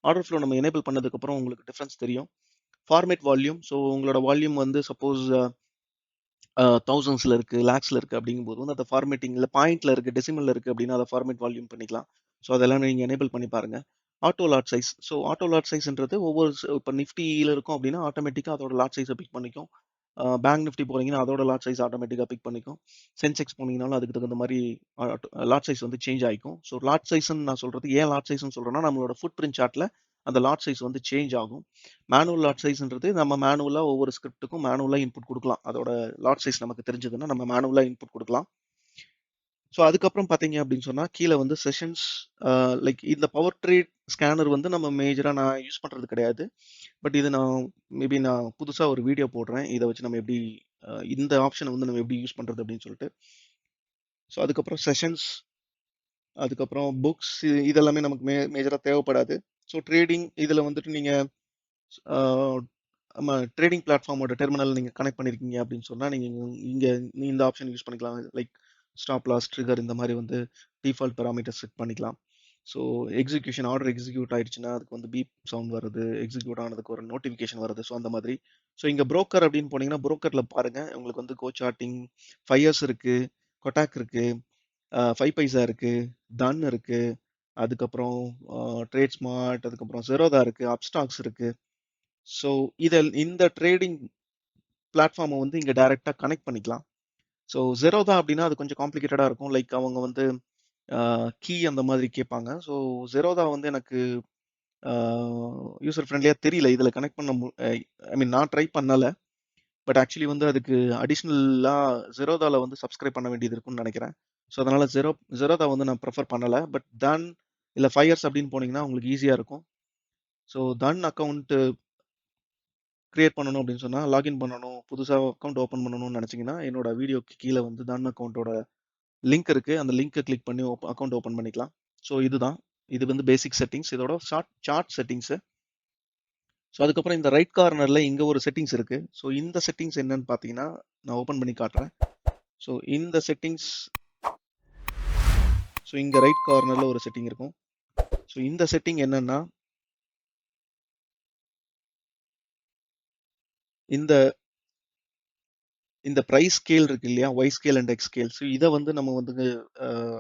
[SPEAKER 1] ஆர்டர் ஃப்ளோ நம்ம எனேபிள் பண்ணதுக்கு அப்புறம் உங்களுக்கு டிஃபரன்ஸ் தெரியும். ஃபார்மேட் வால்யூம், ஸோ உங்களோட வால்யூம் வந்து சப்போஸ் தௌசண்ட்ஸ்ல இருக்கு, லேக்ஸ்ல இருக்கு அப்படிங்கும்போது வந்து அந்த ஃபார்மேட்டிங்ல பாயிண்ட்ல இருக்கு, டெசிமல்ல இருக்கு அப்படின்னா அதை ஃபார்மேட் வால்யூம் பண்ணிக்கலாம். ஸோ அதெல்லாம் நீங்க எனேபிள் பண்ணி பாருங்க. Auto lot size, so auto lot சைஸ்ன்றது ஒவ்வொரு இப்போ நிஃப்டியில இருக்கும் அப்படின்னா ஆட்டோமேட்டிக்கா அதோட லாட் சைஸை பிக் பண்ணிக்கும். பேங்க் நிஃப்டி போறீங்கன்னா அதோட லாட் சைஸ் ஆட்டோமேட்டிக்கா பிக் பண்ணிக்கும். சென்செக்ஸ் போனீங்கனாலும் அதுக்கு தகுந்த மாதிரி லாட் சைஸ் வந்து சேஞ்ச் ஆகிக்கும். ஸோ லாட் சைஸ்ன்னு நான் சொல்றது ஏன் லாட் சைஸ்ன்னு சொல்றேன்னா, நம்மளோட ஃபுட் பிரிண்ட் சார்ட்ல அந்த லாட் சைஸ் வந்து சேஞ்ச் ஆகும். மேனுவல் லாட் சைஸ்ன்றது நம்ம மேனுவலா ஒவ்வொரு ஸ்கிரிப்ட்டுக்கும் மேனுவலா இன்புட் கொடுக்கலாம். அதோட லாட் சைஸ் நமக்கு தெரிஞ்சதுன்னா நம்ம மேனுவலா இன்புட் கொடுக்கலாம். ஸோ அதுக்கப்புறம் பார்த்தீங்க அப்படின்னு சொன்னா கீழே வந்து செஷன்ஸ், லைக் இந்த பவர் ட்ரேட் ஸ்கேனர் வந்து நம்ம மேஜரா நான் யூஸ் பண்றது கிடையாது. பட் இது நான் புதுசா ஒரு வீடியோ போடுறேன். இதை வச்சு நம்ம எப்படி இந்த ஆப்ஷனை வந்து நம்ம எப்படி யூஸ் பண்றது அப்படின்னு சொல்லிட்டு. ஸோ அதுக்கப்புறம் செஷன்ஸ், அதுக்கப்புறம் புக்ஸ், இதெல்லாமே நமக்கு மேஜரா தேவைப்படாது. ஸோ ட்ரேடிங் இதில் வந்துட்டு நீங்க நம்ம ட்ரேடிங் பிளாட்ஃபார்மோட டெர்மினல் நீங்க கனெக்ட் பண்ணிருக்கீங்க அப்படின்னு சொன்னா நீங்க இங்க இந்த ஆப்ஷன் யூஸ் பண்ணிக்கலாம். லைக் ஸ்டாப் லாஸ், ட்ரிகர், இந்த மாதிரி வந்து டிஃபால்ட் பேராமீட்டர் செட் பண்ணிக்கலாம். ஸோ எக்ஸிக்யூஷன் ஆர்டர் எக்ஸிக்யூட் ஆயிடுச்சுன்னா அதுக்கு வந்து பீப் சவுண்ட் வருது, எக்ஸிக்யூட் ஆனதுக்கு ஒரு நோட்டிஃபிகேஷன் வருது. ஸோ அந்த மாதிரி. ஸோ இங்க புரோக்கர் அப்படின்னு போனீங்கன்னா புரோக்கர்ல பாருங்க உங்களுக்கு வந்து கோ சார்ட்டிங், ஃபயர்ஸ் இருக்கு, கொட்டாக் இருக்கு, 5 பைசா இருக்கு, தன் இருக்கு, அதுக்கப்புறம் ட்ரேட் ஸ்மார்ட், அதுக்கப்புறம் ஜெரோதா இருக்கு, அப்ஸ்டாக்ஸ் இருக்கு. ஸோ இந்த ட்ரேடிங் பிளாட்ஃபார்மை வந்து இங்கே டைரெக்டாக கனெக்ட் பண்ணிக்கலாம். ஸோ ஜெரோதா அப்படின்னா அது கொஞ்சம் காம்ப்ளிகேட்டடாக இருக்கும். லைக் அவங்க வந்து கீ அந்த மாதிரி கேட்பாங்க. ஸோ ஜெரோதா வந்து எனக்கு யூசர் ஃப்ரெண்ட்லியாக தெரியல. இதில் கனெக்ட் பண்ண ஐ மீன் நான் ட்ரை பண்ணல. பட் ஆக்சுவலி வந்து அதுக்கு அடிஷ்னலாக ஜெரோதாவில் வந்து சப்ஸ்கிரைப் பண்ண வேண்டியது இருக்கும்னு நினைக்கிறேன். ஸோ அதனால் ஜெரோதா வந்து நான் ப்ரிஃபர் பண்ணலை. பட் தன் இல்லை ஃபயர்ஸ் அப்படின்னு போனீங்கன்னா உங்களுக்கு ஈஸியாக இருக்கும். ஸோ தன் அக்கௌண்ட்டு கிரியேட் பண்ணணும் அப்படின்னு சொன்னால் லாகின் பண்ணணும், புதுசாக அக்கௌண்ட் ஓப்பன் பண்ணணும்னு நினச்சிங்கன்னா என்னோட வீடியோக்கு கீழே வந்து தன் அக்கௌண்ட்டோட லிங்க் இருக்குது. அந்த லிங்க்கை கிளிக் பண்ணி அக்கௌண்ட் ஓப்பன் பண்ணிக்கலாம். ஸோ இதுதான், இது வந்து பேசிக் செட்டிங்ஸ். இதோட சார்ட் செட்டிங்ஸு. ஸோ அதுக்கப்புறம் இந்த ரைட் கார்னரில் இங்கே ஒரு செட்டிங்ஸ் இருக்குது. ஸோ இந்த செட்டிங்ஸ் என்னன்னு பார்த்தீங்கன்னா நான் ஓப்பன் பண்ணி காட்டுறேன். ஸோ இந்த செட்டிங்ஸ், ஸோ இங்கே ரைட் கார்னரில் ஒரு செட்டிங் இருக்கும். ஸோ இந்த செட்டிங் என்னன்னா இந்த இந்த ப்ரைஸ் ஸ்கேல் இருக்கு இல்லையா, Y scale and X scale. So இதை வந்து நம்ம வந்து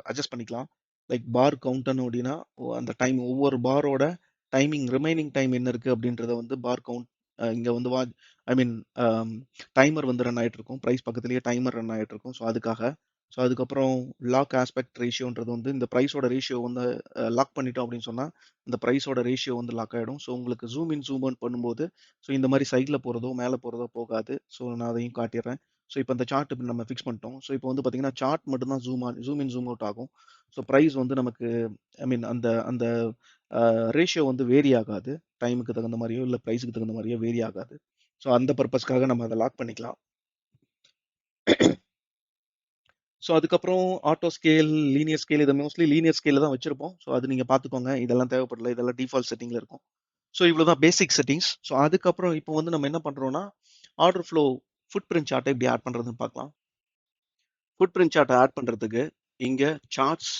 [SPEAKER 1] அட்ஜஸ்ட் பண்ணிக்கலாம். லைக் பார் கவுண்ட்னு அப்படின்னா அந்த டைம் ஒவ்வொரு பாரோட டைமிங் ரிமைனிங் டைம் என்ன இருக்குது அப்படின்றத வந்து பார் கவுண்ட் இங்கே வந்து ஐ மீன் டைமர் வந்து ரன் ஆகிட்டு இருக்கும். ப்ரைஸ் பக்கத்துலேயே டைமர் ரன் ஆகிட்டு இருக்கும். ஸோ அதுக்காக. ஸோ அதுக்கப்புறம் லாக் ஆஸ்பெக்ட் ரேஷியோன்றது வந்து இந்த ப்ரைஸோட ரேஷியோ வந்து லாக் பண்ணிட்டோம் அப்படின்னு சொன்னால் இந்த ப்ரைஸோட ரேஷியோ வந்து லாக் ஆகிடும். ஸோ உங்களுக்கு ஜூம் இன் ஜூம் அவுட் பண்ணும்போது ஸோ இந்த மாதிரி சைடில் போகிறதோ மேலே போகிறதோ போகாது. ஸோ நான் அதையும் காட்டிடுறேன். ஸோ இப்போ இந்த சார்ட் நம்ம ஃபிக்ஸ் பண்ணிட்டோம். ஸோ இப்போ வந்து பார்த்தீங்கன்னா சார்ட் மட்டும்தான் ஜூம் இன் ஜூம் அவுட் ஆகும். ஸோ ப்ரைஸ் வந்து நமக்கு ஐ மீன் அந்த அந்த ரேஷியோ வந்து வேரி ஆகாது. டைமுக்கு தகுந்த மாதிரியோ இல்லை ப்ரைஸுக்கு தகுந்த மாதிரியோ வேரி ஆகாது. ஸோ அந்த பர்பஸ்க்காக நம்ம அதை லாக் பண்ணிக்கலாம். ஸோ அதுக்கப்புறம் ஆட்டோ ஸ்கேல், லீனியர் ஸ்கேல், இதை மோஸ்ட்லி லீனியர் ஸ்கேலில் தான் வச்சிருப்போம். ஸோ அது நீங்கள் பார்த்துக்கோங்க. இதெல்லாம் தேவைப்படல, இதெல்லாம் டிஃபால்ட் செட்டிங்கில் இருக்கும். ஸோ இவ்வளோ தான் பேசிக் செட்டிங்ஸ். ஸோ அதுக்கப்புறம் இப்போ வந்து நம்ம என்ன பண்ணுறோம்னா ஆர்டர் ஃப்ளோ ஃபுட் பிரிண்ட் சார்ட்டை எப்படி ஆட் பண்ணுறதுன்னு பார்க்கலாம். ஃபுட் பிரிண்ட் சார்ட்டை ஆட் பண்ணுறதுக்கு இங்கே சார்ட்ஸ்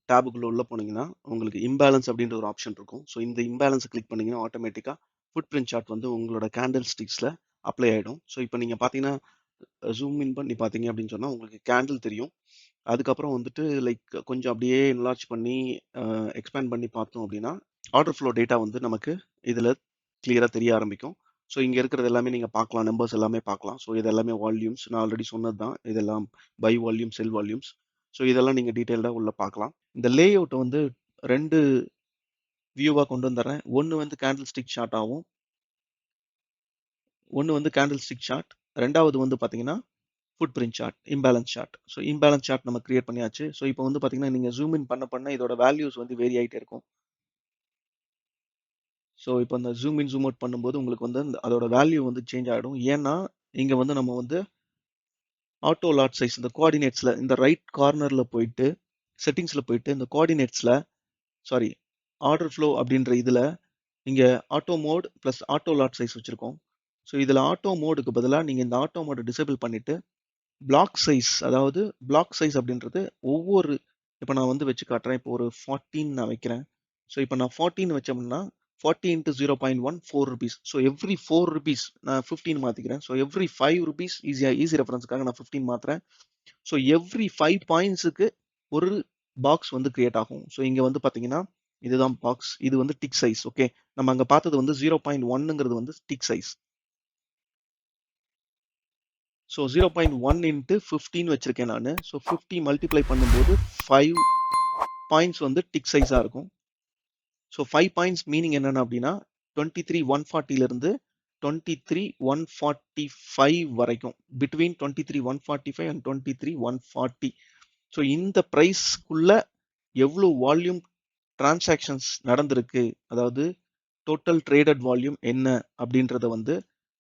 [SPEAKER 1] டேபுக்குள்ள உள்ள போனீங்கன்னா உங்களுக்கு இம்பேலன்ஸ் அப்படின்ற ஒரு ஆப்ஷன் இருக்கும். ஸோ இந்த இம்பேலன்ஸை கிளிக் பண்ணிங்கன்னா ஆட்டோமேட்டிக்காக ஃபுட் பிரிண்ட் சார்ட் வந்து உங்களோட கேண்டில் ஸ்டிக்ஸில் அப்ளை ஆகிடும். ஸோ இப்போ நீங்கள் பார்த்தீங்கன்னா ஜூம் இன் பண்ணி பார்த்தீங்க அப்படின்னு சொன்னால் உங்களுக்கு கேண்டில் தெரியும். அதுக்கப்புறம் வந்துட்டு லைக் கொஞ்சம் அப்படியே என்லார்ஜ் பண்ணி எக்ஸ்பேண்ட் பண்ணி பார்த்தோம் அப்படின்னா ஆர்டர் ஃப்ளோ டேட்டா வந்து நமக்கு இதில் கிளியராக தெரிய ஆரம்பிக்கும். ஸோ இங்கே இருக்கிறது எல்லாமே நீங்கள் பார்க்கலாம், நம்பர்ஸ் எல்லாமே பார்க்கலாம். ஸோ இது எல்லாமே வால்யூம்ஸ், நான் ஆல்ரெடி சொன்னது தான். இதெல்லாம் buy volume, sell volumes. So இதெல்லாம் நீங்கள் டீட்டெயில்டாக உள்ள பார்க்கலாம். இந்த லே அவுட்டை வந்து 2 வியூவாக கொண்டு வந்துடுறேன். ஒன்று வந்து கேண்டில் ஸ்டிக் சார்ட் ஆகும், ஒன்று வந்து கேண்டில் ஸ்டிக் சார்ட், ரெண்டாவது வந்து பார்த்தீங்கன்னா footprint chart, imbalance chart. So imbalance chart நம்ம கிரியேட் பண்ணியாச்சு. ஸோ இப்போ வந்து பார்த்தீங்கன்னா நீங்கள் ஜூம் இன் பண்ண இதோட வேல்யூஸ் வந்து வேரி ஆகிட்டே இருக்கும். ஸோ இப்போ இந்த ஜூம் இன் ஜூம் அவுட் பண்ணும்போது உங்களுக்கு வந்து அதோட வேல்யூ வந்து சேஞ்ச் ஆகிடும். ஏன்னா இங்கே வந்து நம்ம வந்து ஆட்டோ லாட் சைஸ் இந்த கோஆர்டினேட்ஸில் இந்த ரைட் கார்னரில் போயிட்டு செட்டிங்ஸில் போயிட்டு இந்த கோஆர்டினேட்ஸில் சாரி ஆர்டர் ஃப்ளோ அப்படின்ற இதில் இங்கே auto mode plus auto lot size வச்சுருக்கோம். ஸோ இதில் ஆட்டோ மோடுக்கு பதிலாக நீங்கள் இந்த ஆட்டோ மோடை டிசேபிள் பண்ணிவிட்டு பிளாக் சைஸ், அதாவது பிளாக் சைஸ் அப்படின்றது ஒவ்வொரு இப்போ நான் வந்து வச்சு காட்டுறேன். இப்போ ஒரு 14 நான் வைக்கிறேன். ஸோ இப்போ நான் 14 வச்சோம்னா 40 into 0.1 4 rupees. So every 4 rupees நான் 15 மாற்றிக்கிறேன். ஸோ எவ்ரி 5 ருபீஸ் ஈஸி ரெஃபரன்ஸுக்காக நான் 15 மாற்றுறேன். ஸோ எவ்ரி 5 பாயிண்ட்ஸுக்கு ஒரு பாக்ஸ் வந்து கிரியேட் ஆகும். ஸோ இங்கே வந்து பார்த்தீங்கன்னா இதுதான் பாக்ஸ், இது வந்து டிக் சைஸ். ஓகே, நம்ம அங்கே பார்த்தது வந்து 0.1ங்கிறது வந்து டிக் சைஸ். ஸோ 0.1 இன்ட்டு 15 வச்சிருக்கேன் நான். ஸோ 50 மல்டிப்ளை பண்ணும்போது 5 பாயிண்ட்ஸ் வந்து டிக் சைஸாக இருக்கும். ஸோ 5 பாயிண்ட்ஸ் மீனிங் என்னென்ன அப்படின்னா 23,140லேருந்து 23,145 வரைக்கும், பிட்வீன் 23,145 அண்ட் 23,140. ஸோ இந்த ப்ரைஸ்க்குள்ள எவ்வளோ வால்யூம் டிரான்சாக்ஷன்ஸ் நடந்திருக்கு, அதாவது டோட்டல் ட்ரேடட் வால்யூம் என்ன அப்படின்றத வந்து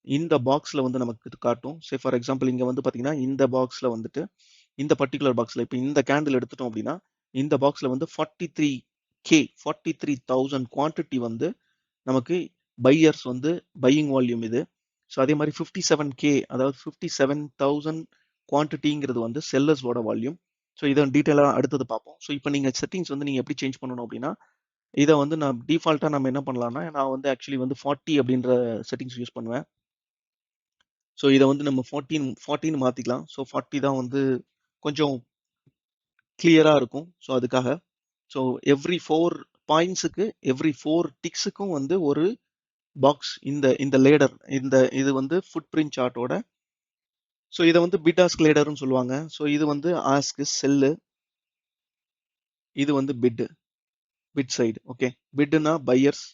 [SPEAKER 1] இந்த பாக்ஸில் வந்து நமக்கு காட்டும். சே ஃபார் எக்ஸாம்பிள் இங்கே வந்து பார்த்தீங்கன்னா இந்த பாக்ஸில் வந்துட்டு இந்த பர்டிகுலர் பாக்ஸில் இப்போ இந்த கேண்டில் எடுத்துட்டோம் அப்படின்னா இந்த பாக்ஸில் வந்து 43,000 குவான்டிட்டி வந்து நமக்கு பையர்ஸ் வந்து பையிங் வால்யூம் இது. ஸோ அதே மாதிரி 57K, அதாவது 57,000 குவான்டிட்டிங்கிறது வந்து செல்லர்ஸோட வால்யூம். ஸோ இதை டீட்டெயிலாக அடுத்தது பார்ப்போம். ஸோ இப்போ நீங்கள் செட்டிங்ஸ் வந்து நீங்கள் எப்படி சேஞ்ச் பண்ணணும் அப்படின்னா இதை வந்து நான் டிஃபால்ட்டாக நம்ம என்ன பண்ணலாம்னா நான் வந்து ஆக்சுவலி வந்து 40 அப்படின்ற செட்டிங்ஸ் யூஸ் பண்ணுவேன். ஸோ இதை வந்து நம்ம 14 மாற்றிக்கலாம். ஸோ 40 தான் வந்து கொஞ்சம் கிளியராக இருக்கும். ஸோ அதுக்காக ஸோ எவ்ரி 4 பாயிண்ட்ஸுக்கு எவ்ரி 4 டிக்ஸுக்கும் வந்து ஒரு பாக்ஸ் இந்த லேடர் இது வந்து ஃபுட் பிரிண்ட் சார்ட்டோட ஸோ இதை வந்து பிட் ஆஸ்கலேட்டர்னு சொல்லுவாங்க. ஸோ இது வந்து ஆஸ்க் செல்லு, இது வந்து பிட் சைடு. ஓகே, பிட்னா பையர்ஸ்,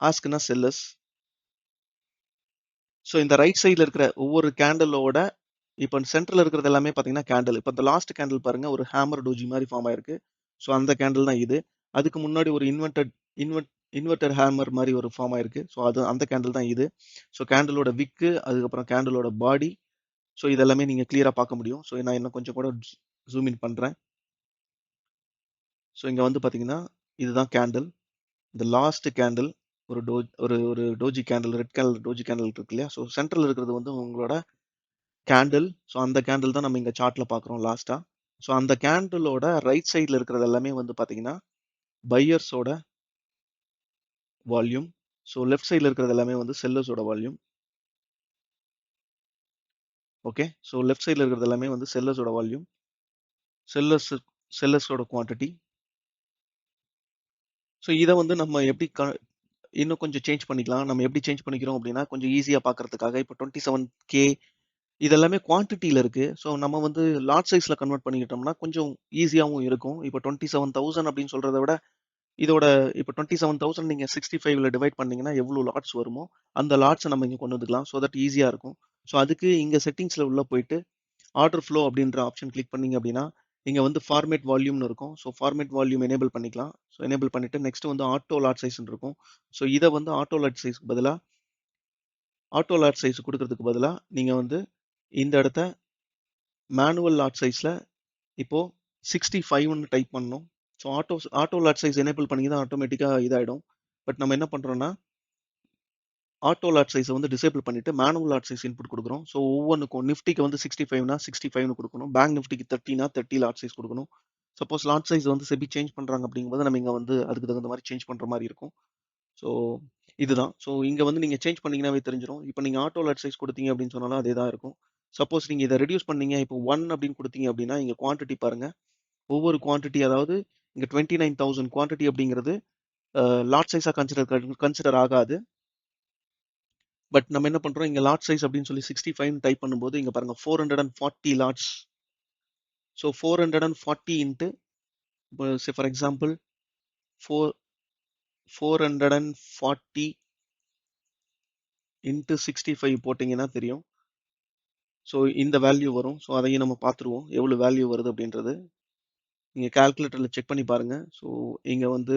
[SPEAKER 1] ஆஸ்க்னா செல்லர்ஸ். ஸோ இந்த ரைட் சைடில் இருக்கிற ஒவ்வொரு கேண்டலோட இப்போ சென்டரில் இருக்கிறது எல்லாமே பார்த்தீங்கன்னா கேண்டில். இப்போ இந்த லாஸ்ட் கேண்டில் பாருங்க, ஒரு ஹேமர் டோஜி மாதிரி ஃபார்ம் ஆயிருக்கு. ஸோ அந்த கேண்டில் தான் இது. அதுக்கு முன்னாடி ஒரு இன்வெர்டர் ஹேமர் மாதிரி ஒரு ஃபார்ம் ஆயிருக்கு. ஸோ அது அந்த கேண்டில் தான் இது. ஸோ கேண்டிலோட விக்கு, அதுக்கப்புறம் கேண்டிலோட பாடி, ஸோ இதெல்லாமே நீங்கள் கிளியராக பார்க்க முடியும். ஸோ நான் இன்னும் கொஞ்சம் கூட ஜூம் இன் பண்ணுறேன். ஸோ இங்கே வந்து பார்த்தீங்கன்னா இதுதான் கேண்டில். இந்த லாஸ்ட் கேண்டில் ஒரு ஒரு doji candle, red colour doji candle இருக்கு இல்லையா? ஸோ சென்டரில் இருக்கிறது வந்து உங்களோட கேண்டில். ஸோ அந்த கேண்டில் தான் நம்ம இங்கே சார்ட்டில் பார்க்குறோம் லாஸ்ட்டாக. ஸோ அந்த கேண்டிலோட ரைட் சைடில் இருக்கிறது எல்லாமே வந்து பார்த்தீங்கன்னா பையர்ஸோட வால்யூம். ஸோ லெஃப்ட் சைடில் இருக்கிறது எல்லாமே வந்து செல்லர்ஸோட வால்யூம். ஓகே, ஸோ லெஃப்ட் சைடில் இருக்கிறது எல்லாமே வந்து செல்லர்ஸோட வால்யூம், செல்லர்ஸோட குவான்டிட்டி. ஸோ இதை வந்து நம்ம எப்படி இன்னும் கொஞ்சம் சேஞ்ச் பண்ணிக்கலாம். நம்ம எப்படி சேஞ்ச் பண்ணிக்கிறோம் அப்படின்னா, கொஞ்சம் ஈஸியாக பார்க்கறதுக்காக இப்போ 27K இதெல்லாமே குவான்டிட்டியில் இருக்குது. ஸோ நம்ம வந்து லாட் சைஸில் கன்வெர்ட் பண்ணிக்கிட்டோம்னா கொஞ்சம் ஈஸியாகவும் இருக்கும். இப்போ 27,000 அப்படின்னு சொல்கிறத விட இதோட இப்போ 27,000 நீங்கள் 65ல் டிவைட் பண்ணீங்கன்னா எவ்வளோ லாட்ஸ் வருமோ அந்த லாட்ஸை நம்ம இங்கே கொண்டு வந்துக்கலாம். ஸோ தட் ஈஸியாக இருக்கும். ஸோ அதுக்கு இங்கே செட்டிங்ஸில் உள்ள போயிட்டு ஆர்டர் ஃப்ளோ அப்படின்ற ஆப்ஷன் கிளிக் பண்ணீங்க அப்படின்னா இங்கே வந்து ஃபார்மேட் வால்யூம்னு இருக்கும். ஸோ ஃபார்மேட் வால்யூம் எனேபிள் பண்ணிக்கலாம். ஸோ எனேபிள் பண்ணிவிட்டு நெக்ஸ்ட் வந்து ஆட்டோ லாட் சைஸ்ன்னு இருக்கும். ஸோ இதை வந்து ஆட்டோ லாட் சைஸ்க்கு பதிலாக ஆட்டோ லாட் சைஸ் கொடுக்கறதுக்கு பதிலாக நீங்கள் வந்து இந்த இடத்த மேனுவல் லாட் சைஸில் இப்போது 65ன்னு டைப் பண்ணணும். So auto lot size enable பண்ணி தான் ஆட்டோமேட்டிக்காக இதாகிடும். பட் நம்ம என்ன பண்ணுறோன்னா ஆட்டோ லாட் சைஸை வந்து டிசேபிள் பண்ணிட்டு மேனுவல் லாட் சைஸ் இன்புட் கொடுக்குறோம். ஸோ ஒவ்வொன்றுக்கும் நிஃப்டிக்கு வந்து 65னா 65னு கொடுக்கணும், பேங்க் நிஃப்டிக்கு 30னா 30 லாட் சைஸ் கொடுக்கணும். சப்போஸ் லாட் சைஸ் வந்து செபி சேஞ்ச் பண்ணுறாங்க அப்படிங்கும்போது நம்ம இங்கே வந்து அதுக்கு தகுந்த மாதிரி சேஞ்ச் பண்ணுற மாதிரி இருக்கும். ஸோ இதுதான். ஸோ இங்கே வந்து நீங்கள் சேஞ்ச் பண்ணீங்கன்னாவே தெரிஞ்சிடும். இப்போ நீங்கள் ஆட்டோ லாட் சைஸ் கொடுத்தீங்க அப்படின்னு சொன்னாலும் அதே தான் இருக்கும். சப்போஸ் நீங்கள் இதை ரெடியூஸ் பண்ணீங்க, இப்போ 1 அப்படின்னு கொடுத்தீங்க அப்படின்னா இங்கே குவான்டிட்டி பாருங்கள். ஒவ்வொரு குவான்டிட்டி, அதாவது இங்கே 29,000 குவான்டிட்டி அப்படிங்கிறது லாட் சைஸாக கன்சிடர் ஆகாது. பட் நம்ம என்ன பண்ணுறோம், இங்கே லாட் சைஸ் அப்படின்னு சொல்லி 65 டைப் பண்ணும்போது இங்கே பாருங்கள் 440 lots. So 440 into for example 440 into 65 போட்டிங்கன்னா தெரியும். ஸோ இந்த வேல்யூ வரும். ஸோ அதையும் நம்ம பார்த்துருவோம் எவ்வளோ வேல்யூ வருது அப்படின்றது. நீங்கள் கால்குலேட்டரில் செக் பண்ணி பாருங்கள். ஸோ இங்கே வந்து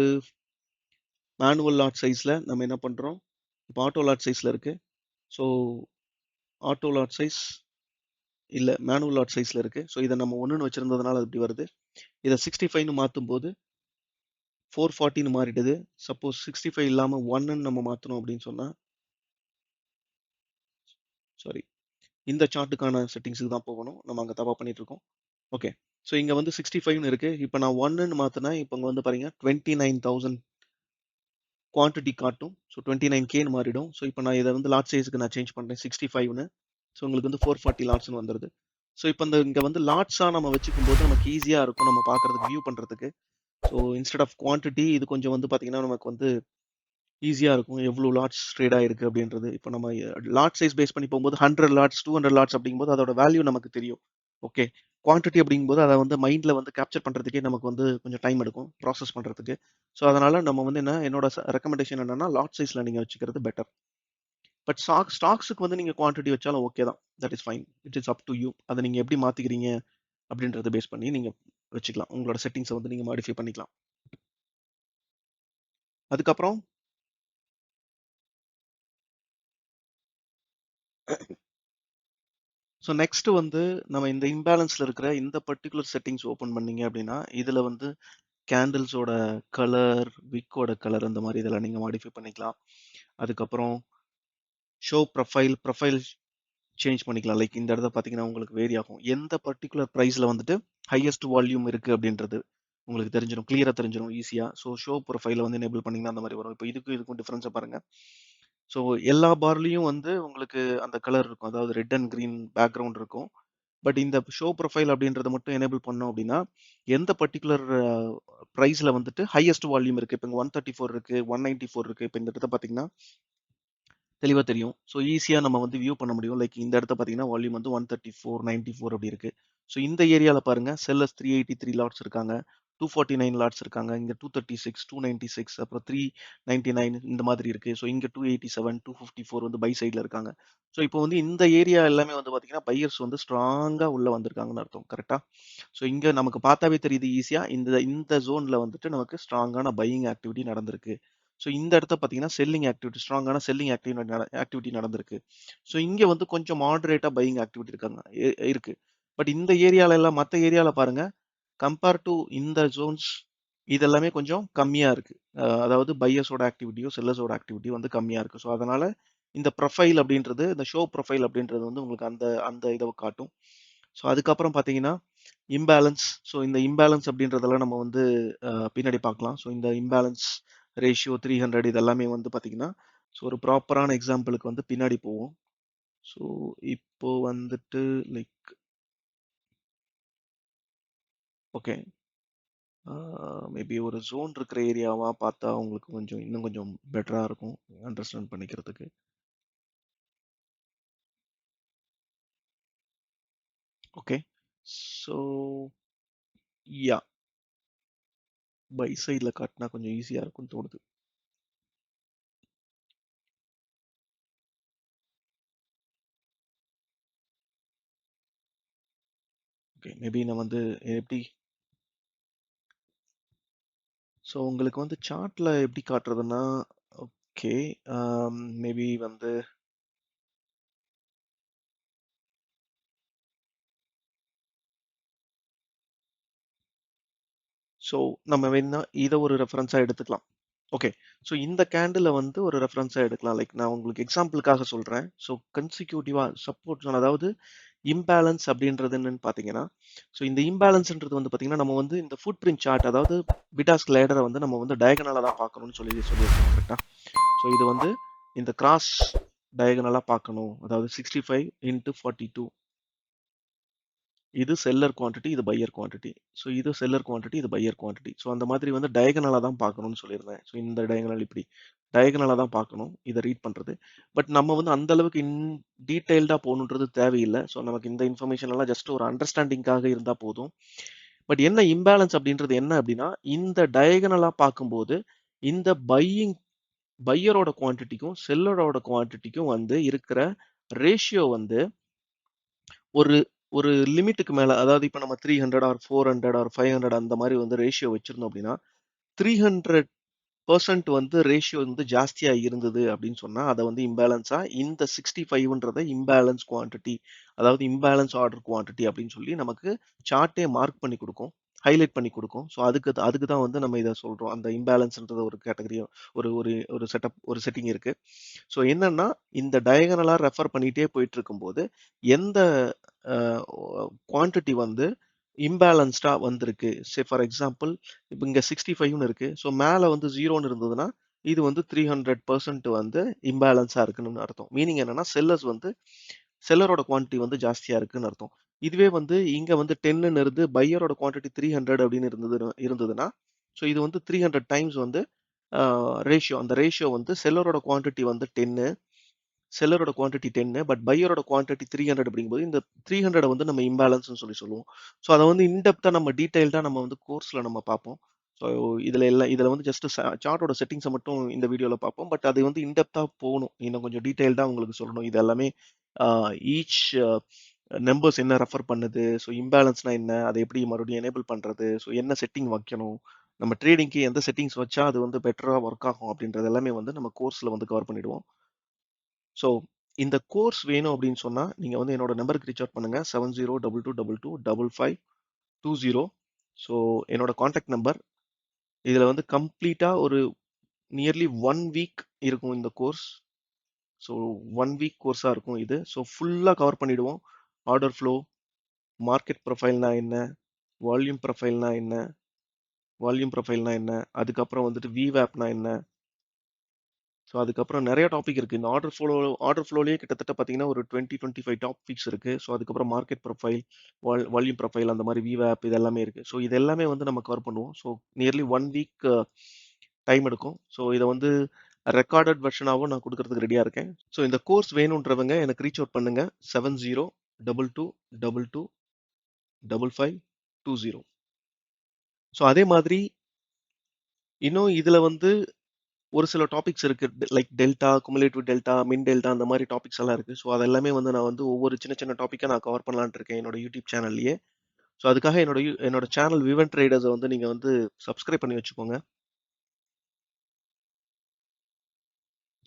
[SPEAKER 1] மேனுவல் லாட் சைஸில் நம்ம என்ன பண்ணுறோம், இப்போ ஆட்டோ லாட் சைஸில் இருக்குது. ஸோ ஆட்டோ லாட் சைஸ் இல்லை, மேனுவல் லாட் சைஸில் இருக்குது. ஸோ இதை நம்ம 1ன்னு வச்சுருந்ததுனால அப்படி வருது. இதை 65ன்னு மாற்றும் போது 440ன்னு மாறிடுது. சப்போஸ் 65 இல்லாமல் 1ன்னு நம்ம மாற்றணும் அப்படின்னு சொன்னால், சாரி, இந்த சார்ட்டுக்கான செட்டிங்ஸுக்கு தான் போகணும். நம்ம அங்கே தப்பாக பண்ணிட்டு இருக்கோம். ஓகே, ஸோ இங்கே வந்து 65ன்னு இருக்குது. இப்போ நான் 1ன்னு மாற்றினா இப்போ இங்கே வந்து பாருங்க 29,000 குவான்டிட்டி காட்டும். ஸோ 29Kன்னு மாறிடும். ஸோ இப்போ நான் இதை வந்து லாட் சைஸுக்கு நான் சேஞ்ச் பண்ணுறேன் 65ன்னு. ஸோ உங்களுக்கு வந்து 440 லாட்ஸ்ன்னு வந்துடுது. ஸோ இப்போ இங்கே வந்து லாட்ஸாக நம்ம வச்சுக்கும் போது நமக்கு ஈஸியாக இருக்கும் நம்ம பார்க்குறதுக்கு, வியூ பண்ணுறதுக்கு. ஸோ இன்ஸ்டெட் ஆஃப் குவான்டிட்டி இது கொஞ்சம் வந்து பார்த்தீங்கன்னா நமக்கு வந்து ஈஸியாக இருக்கும் எவ்வளோ லாட்ஸ் ட்ரேட் ஆயிருக்கு அப்படின்றது. இப்போ நம்ம லாட் சைஸ் பேஸ் பண்ணி போகும்போது 100 லாட்ஸ் 200 லாட்ஸ் அப்படிங்கும்போது அதோட வேல்யூ நமக்கு தெரியும். ஓகே, குவான்டிட்டி அப்படிங்கும்போது அதை வந்து மைண்டில் வந்து கேப்சர் பண்ணுறதுக்கே நமக்கு வந்து கொஞ்சம் டைம் எடுக்கும் ப்ராசஸ் பண்ணுறதுக்கு. ஸோ அதனால் நம்ம வந்து என்னோட ரெக்கமெண்டேஷன் என்னன்னா லாட் சைஸில் நீங்கள் வச்சுக்கிறது பெட்டர். பட் ஸ்டாக்ஸுக்கு வந்து நீங்கள் குவான்டிட்டி வச்சாலும் ஓகே தான், that is fine. It is up to you. அதை நீங்கள் எப்படி மாற்றிக்கிறீங்க அப்படின்றத பேஸ் பண்ணி நீங்கள் வச்சுக்கலாம். உங்களோட செட்டிங்ஸை வந்து நீங்கள் மாடிஃபை பண்ணிக்கலாம். அதுக்கப்புறம் ஸோ நெக்ஸ்ட் வந்து நம்ம இந்த இம்பேலன்ஸில் இருக்கிற இந்த பர்டிகுலர் செட்டிங்ஸ் ஓப்பன் பண்ணீங்க அப்படின்னா இதில் வந்து கேண்டில்ஸோட கலர், விக்கோட கலர், அந்த மாதிரி இதெல்லாம் நீங்கள் மாடிஃபை பண்ணிக்கலாம். அதுக்கப்புறம் ஷோ ப்ரொஃபைல் சேஞ்ச் பண்ணிக்கலாம். லைக் இந்த இடத்த பார்த்தீங்கன்னா உங்களுக்கு வேரி ஆகும். எந்த பர்டிகுலர் ப்ரைஸில் வந்துட்டு ஹையஸ்ட் வால்யூம் இருக்குது அப்படின்றது உங்களுக்கு தெரிஞ்சிடும், கிளியராக தெரிஞ்சிடும் ஈஸியாக. ஸோ ஷோ ப்ரொஃபைலை வந்து எனேபிள் பண்ணிங்கன்னா அந்த மாதிரி வரும். இப்போ இதுக்கும் டிஃப்ரென்ஸை பாருங்கள். ஸோ எல்லா பார்லையும் வந்து உங்களுக்கு அந்த கலர் இருக்கும், அதாவது ரெட் அண்ட் க்ரீன் பேக்ரவுண்ட் இருக்கும். பட் இந்த ஷோ ப்ரொஃபைல் அப்படின்றத மட்டும் எனேபிள் பண்ணோம் அப்படின்னா எந்த பர்டிகுலர் ப்ரைஸில் வந்துட்டு ஹையஸ்ட் வால்யூம் இருக்குது. இப்போ இங்கே 134 இருக்குது, 194 இருக்குது. இப்போ இந்த இடத்த பார்த்தீங்கன்னா தெளிவா தெரியும். ஸோ ஈஸியா நம்ம வந்து வியூ பண்ண முடியும். லைக் இந்த இடத்த பார்த்தீங்கன்னா, வால்யூம் வந்து 134, 94 அப்படி இருக்கு. ஸோ இந்த ஏரியால பாருங்க செல்லர்ஸ் 383 லாட்ஸ் இருக்காங்க. 249 லாட்ஸ் இருக்காங்க. இங்க 236, 296 அப்புறம் 399 இந்த மாதிரி இருக்கு. ஸோ இங்க 287, 254 வந்து பை சைடுல இருக்காங்க. ஸோ இப்போ வந்து இந்த ஏரியா எல்லாமே வந்து பார்த்தீங்கன்னா, பையர்ஸ் வந்து ஸ்ட்ராங்கா உள்ள வந்திருக்காங்கன்னு அர்த்தம். கரெக்ட்டா? ஸோ இங்க நமக்கு பார்த்தாவே தெரியுது ஈஸியா. இந்த இந்த ஜோன்ல வந்துட்டு நமக்கு ஸ்ட்ராங்கான பையிங் ஆக்டிவிட்டி நடந்திருக்கு. ஸோ இந்த இடத்த பார்த்தீங்கன்னா, செல்லிங் ஆக்டிவிட்டி ஸ்ட்ராங்கான செல்லிங் ஆக்டிவிட்டி நடந்திருக்கு. ஸோ இங்க வந்து கொஞ்சம் மாடரேட்டா பையிங் ஆக்டிவிட்டி இருக்கு. பட் இந்த ஏரியால எல்லாம் மத்த ஏரியால பாருங்க, கம்பேர் டூ இந்த ஜோன்ஸ் இது எல்லாமே கொஞ்சம் கம்மியா இருக்கு. அதாவது பையர்ஸோட ஆக்டிவிட்டியும், செல்லர்ஸோட ஆக்டிவிட்டியும் வந்து கம்மியா இருக்கு. ஸோ அதனால இந்த ப்ரொஃபைல் அப்படின்றது, இந்த ஷோ ப்ரொஃபைல் அப்படின்றது வந்து உங்களுக்கு அந்த அந்த இத காட்டும். ஸோ அதுக்கப்புறம் பார்த்தீங்கன்னா, இம்பேலன்ஸ். ஸோ இந்த இம்பேலன்ஸ் அப்படின்றதெல்லாம் நம்ம வந்து பின்னாடி பார்க்கலாம். ஸோ இந்த இம்பேலன்ஸ் ரேஷியோ 300 இது எல்லாமே வந்து பார்த்தீங்கன்னா, ஸோ ஒரு ப்ராப்பரான எக்ஸாம்பிளுக்கு வந்து பின்னாடி போவோம். ஸோ இப்போ வந்துட்டு லைக் ஓகே. மேபி ஒரு ஜோன் இருக்கிற ஏரியாவா பார்த்தா உங்களுக்கு கொஞ்சம் இன்னும் கொஞ்சம் பெட்டரா இருக்கும் அண்டர்ஸ்டாண்ட் பண்ணிக்கிறதுக்கு. ஓகே. ஸோ யா பை சைடில் காட்டினா கொஞ்சம் ஈஸியாக இருக்கும்னு தோணுது. ஓகே. மேபி நான் வந்து எப்படி ஸோ உங்களுக்கு வந்து சார்ட்ல எப்படி காட்டுறதுன்னா, ஓகே. மேபி வந்து ஸோ நம்ம வேணா இத ஒரு ரெஃபரன்ஸா எடுத்துக்கலாம். ஓகே. ஸோ இந்த கேண்டில வந்து ஒரு ரெஃபரன்ஸா எடுக்கலாம். லைக் நான் உங்களுக்கு எக்ஸாம்பிளுக்காக சொல்றேன். ஸோ கன்சிக்யூட்டிவா சப்போர்ட் ஜோன் அதாவது இம்பேலன்ஸ் அப்படின்றது என்னன்னு பார்த்தீங்கன்னா, ஸோ இந்த இம்பேலன்ஸ்ன்றது வந்து பார்த்தீங்கன்னா, நம்ம வந்து இந்த ஃபுட் பிரிண்ட் சார்ட் அதாவது பிடாஸ்க் லேடர வந்து நம்ம வந்து டயகனலா தான் பார்க்கணும்னு சொல்லியிருக்கோம். கரெக்ட்டா? ஸோ இது வந்து இந்த கிராஸ் டயகனலா பார்க்கணும். அதாவது 65 இன்டு 42 இது செல்லர் குவான்டிட்டி, இது பையர் குவான்டிட்டி. ஸோ இது செல்லர் குவான்டிட்டி, இது பையர் குவான்டிட்டி. ஸோ அந்த மாதிரி வந்து டயகனலா தான் பார்க்கணும்னு சொல்லியிருந்தேன். ஸோ இந்த டயகனல் இப்படி. டயகனலா தான் பார்க்கணும். இத ரீட் பண்றது. பட் நம்ம வந்து அந்த அளவுக்கு டீட்டெயில்டா போகணுன்றது தேவையில்ல. ஸோ நமக்கு இந்த இன்ஃபர்மேஷன் எல்லாம் ஜஸ்ட் ஒரு அண்டர்ஸ்டாண்டிங்காக இருந்தா போதும். பட் என்ன இம்பேலன்ஸ் அப்படின்றது என்ன அப்படின்னா, இந்த டயகனலா பார்க்கும்போது, இந்த பையரோட குவான்டிட்டிக்கும், செல்லரோட குவான்டிட்டிக்கும் வந்து இருக்கிற ரேஷியோ வந்து ஒரு ஒரு லிமிட்டுக்கு மேல அதாவது இப்ப நம்ம 300 ஆர் 400 ஆர் 500 அந்த மாதிரி வந்து ரேஷியோ வச்சிருந்தோம் அப்படின்னா 300% வந்து ரேஷியோ வந்து ஜாஸ்தியா இருந்தது அப்படின்னு சொன்னா அதை வந்து இம்பேலன்ஸா இந்த 65ன்றத இம்பேலன்ஸ் குவான்டிட்டி அதாவது இம்பேலன்ஸ் ஆர்டர் குவான்டிட்டி அப்படின்னு சொல்லி நமக்கு சார்ட்டே மார்க் பண்ணி கொடுக்கும் ஹைலைட் பண்ணி கொடுக்கும் ஸோ அதுக்கு தான் வந்து நம்ம இதை சொல்றோம் அந்த இம்பேலன்ஸ்ன்றது ஒரு கேட்டகரி ஒரு ஒரு ஒரு செட்டப் ஒரு செட்டிங் இருக்கு ஸோ என்னன்னா இந்த டயகனலா ரெஃபர் பண்ணிட்டே போயிட்டு இருக்கும்போது எந்த குவான்டிட்டி வந்து இம்பேலன்ஸ்டா வந்திருக்கு சே ஃபார் எக்ஸாம்பிள் இப்போ இங்க 65ன்னு இருக்கு ஸோ மேலே வந்து ஜீரோன்னு இருந்ததுன்னா இது வந்து 300% வந்து இம்பேலன்ஸா இருக்குன்னு அர்த்தம் மீனிங் என்னன்னா செல்லரோட குவான்டிட்டி வந்து ஜாஸ்தியா இருக்குன்னு அர்த்தம் இதுவே வந்து இங்க வந்து 10ன்னு இருந்து பையரோட குவான்டிட்டி 300 அப்படின்னு இருந்ததுன்னா ஸோ இது வந்து 300 டைம்ஸ் வந்து ரேஷியோ அந்த ரேஷியோ வந்து செல்லரோட குவான்டிட்டி வந்து 10 செல்லரோட குவான்டிட்டி 10 பட் பையரோட குவான்டிட்டி 300 அப்படிங்கும்போது இந்த 300 வந்து நம்ம இம்பேலன்ஸ்னு சொல்லுவோம் ஸோ அதை வந்து இன்டெப்தா நம்ம டீடைல்டா நம்ம வந்து கோர்ஸ்ல நம்ம பார்ப்போம் ஸோ இதுல வந்து ஜஸ்ட் சார்ட்டோட செட்டிங்ஸை மட்டும் இந்த வீடியோல பார்ப்போம் பட் அது வந்து இன்டெப்தா போகணும் இன்னும் கொஞ்சம் டீடைல்டா உங்களுக்கு சொல்லணும் இது எல்லாமே ஈச் நம்பர்ஸ் என்ன ரெஃபர் பண்ணுது ஸோ இம்பேலன்ஸ்னா என்ன அதை எப்படி மறுபடியும் எனேபிள் பண்றது ஸோ என்ன செட்டிங் வைக்கணும் நம்ம ட்ரேடிங்க்கு எந்த செட்டிங்ஸ் வச்சா அது வந்து பெட்டரா ஒர்க் ஆகும் அப்படின்றது எல்லாமே வந்து நம்ம கோர்ஸ்ல வந்து கவர் பண்ணிடுவோம் ஸோ இந்த கோர்ஸ் வேணும் அப்படின்னு சொன்னா நீங்க வந்து என்னோட நம்பருக்கு ரீச் அவுட் பண்ணுங்க 7022225520 ஸோ என்னோட காண்டாக்ட் நம்பர் இதுல வந்து கம்ப்ளீட்டா ஒரு நியர்லி 1 வீக் இருக்கும் இந்த கோர்ஸ் ஸோ 1 வீக் கோர்ஸா இருக்கும் இது ஸோ ஃபுல்லா கவர் பண்ணிடுவோம் ஆர்டர் ஃப்ளோ மார்க்கெட் ப்ரொஃபைல்னா என்ன வால்யூம் ப்ரொஃபைல்னா என்ன அதுக்கப்புறம் வந்துட்டு விவேப்னா என்ன ஸோ அதுக்கப்புறம் நிறைய டாபிக் இருக்கு இந்த ஆர்டர் ஃப்ளோலேயே கிட்டத்தட்ட பார்த்தீங்கன்னா ஒரு 20-25 டாபிக்ஸ் இருக்கு ஸோ அதுக்கப்புறம் மார்க்கெட் ப்ரொஃபைல் வால்யூம் ப்ரொஃபைல் அந்த மாதிரி விவேப் இது எல்லாமே இருக்கு ஸோ இது எல்லாமே வந்து நம்ம கவர் பண்ணுவோம் ஸோ நியர்லி 1 வீக் டைம் எடுக்கும் ஸோ இதை வந்து ரெக்கார்டட் வெர்ஷனாகவும் நான் கொடுக்கறதுக்கு ரெடியாக இருக்கேன். ஸோ இந்த கோர்ஸ் வேணுன்றவங்க எனக்கு ரீச் அவுட் பண்ணுங்க 7022225520. ஸோ அதே மாதிரி இன்னும் இதில் வந்து ஒரு சில டாபிக்ஸ் இருக்கு, லைக் டெல்டா, குமுலேட்டிவ் டெல்டா, மின் டெல்டா, அந்த மாதிரி டாபிக்ஸ் எல்லாம் இருக்கு. ஸோ அதெல்லாமே வந்து நான் வந்து ஒவ்வொரு சின்ன சின்ன டாப்பிக்காக நான் கவர் பண்ணலான்ட்டு இருக்கேன் என்னோட யூடியூப் சேனல்லையே. ஸோ அதுக்காக என்னோட சேனல் விவன் ட்ரேடர்ஸை வந்து நீங்கள் வந்து சப்ஸ்கிரைப் பண்ணி வச்சுக்கோங்க.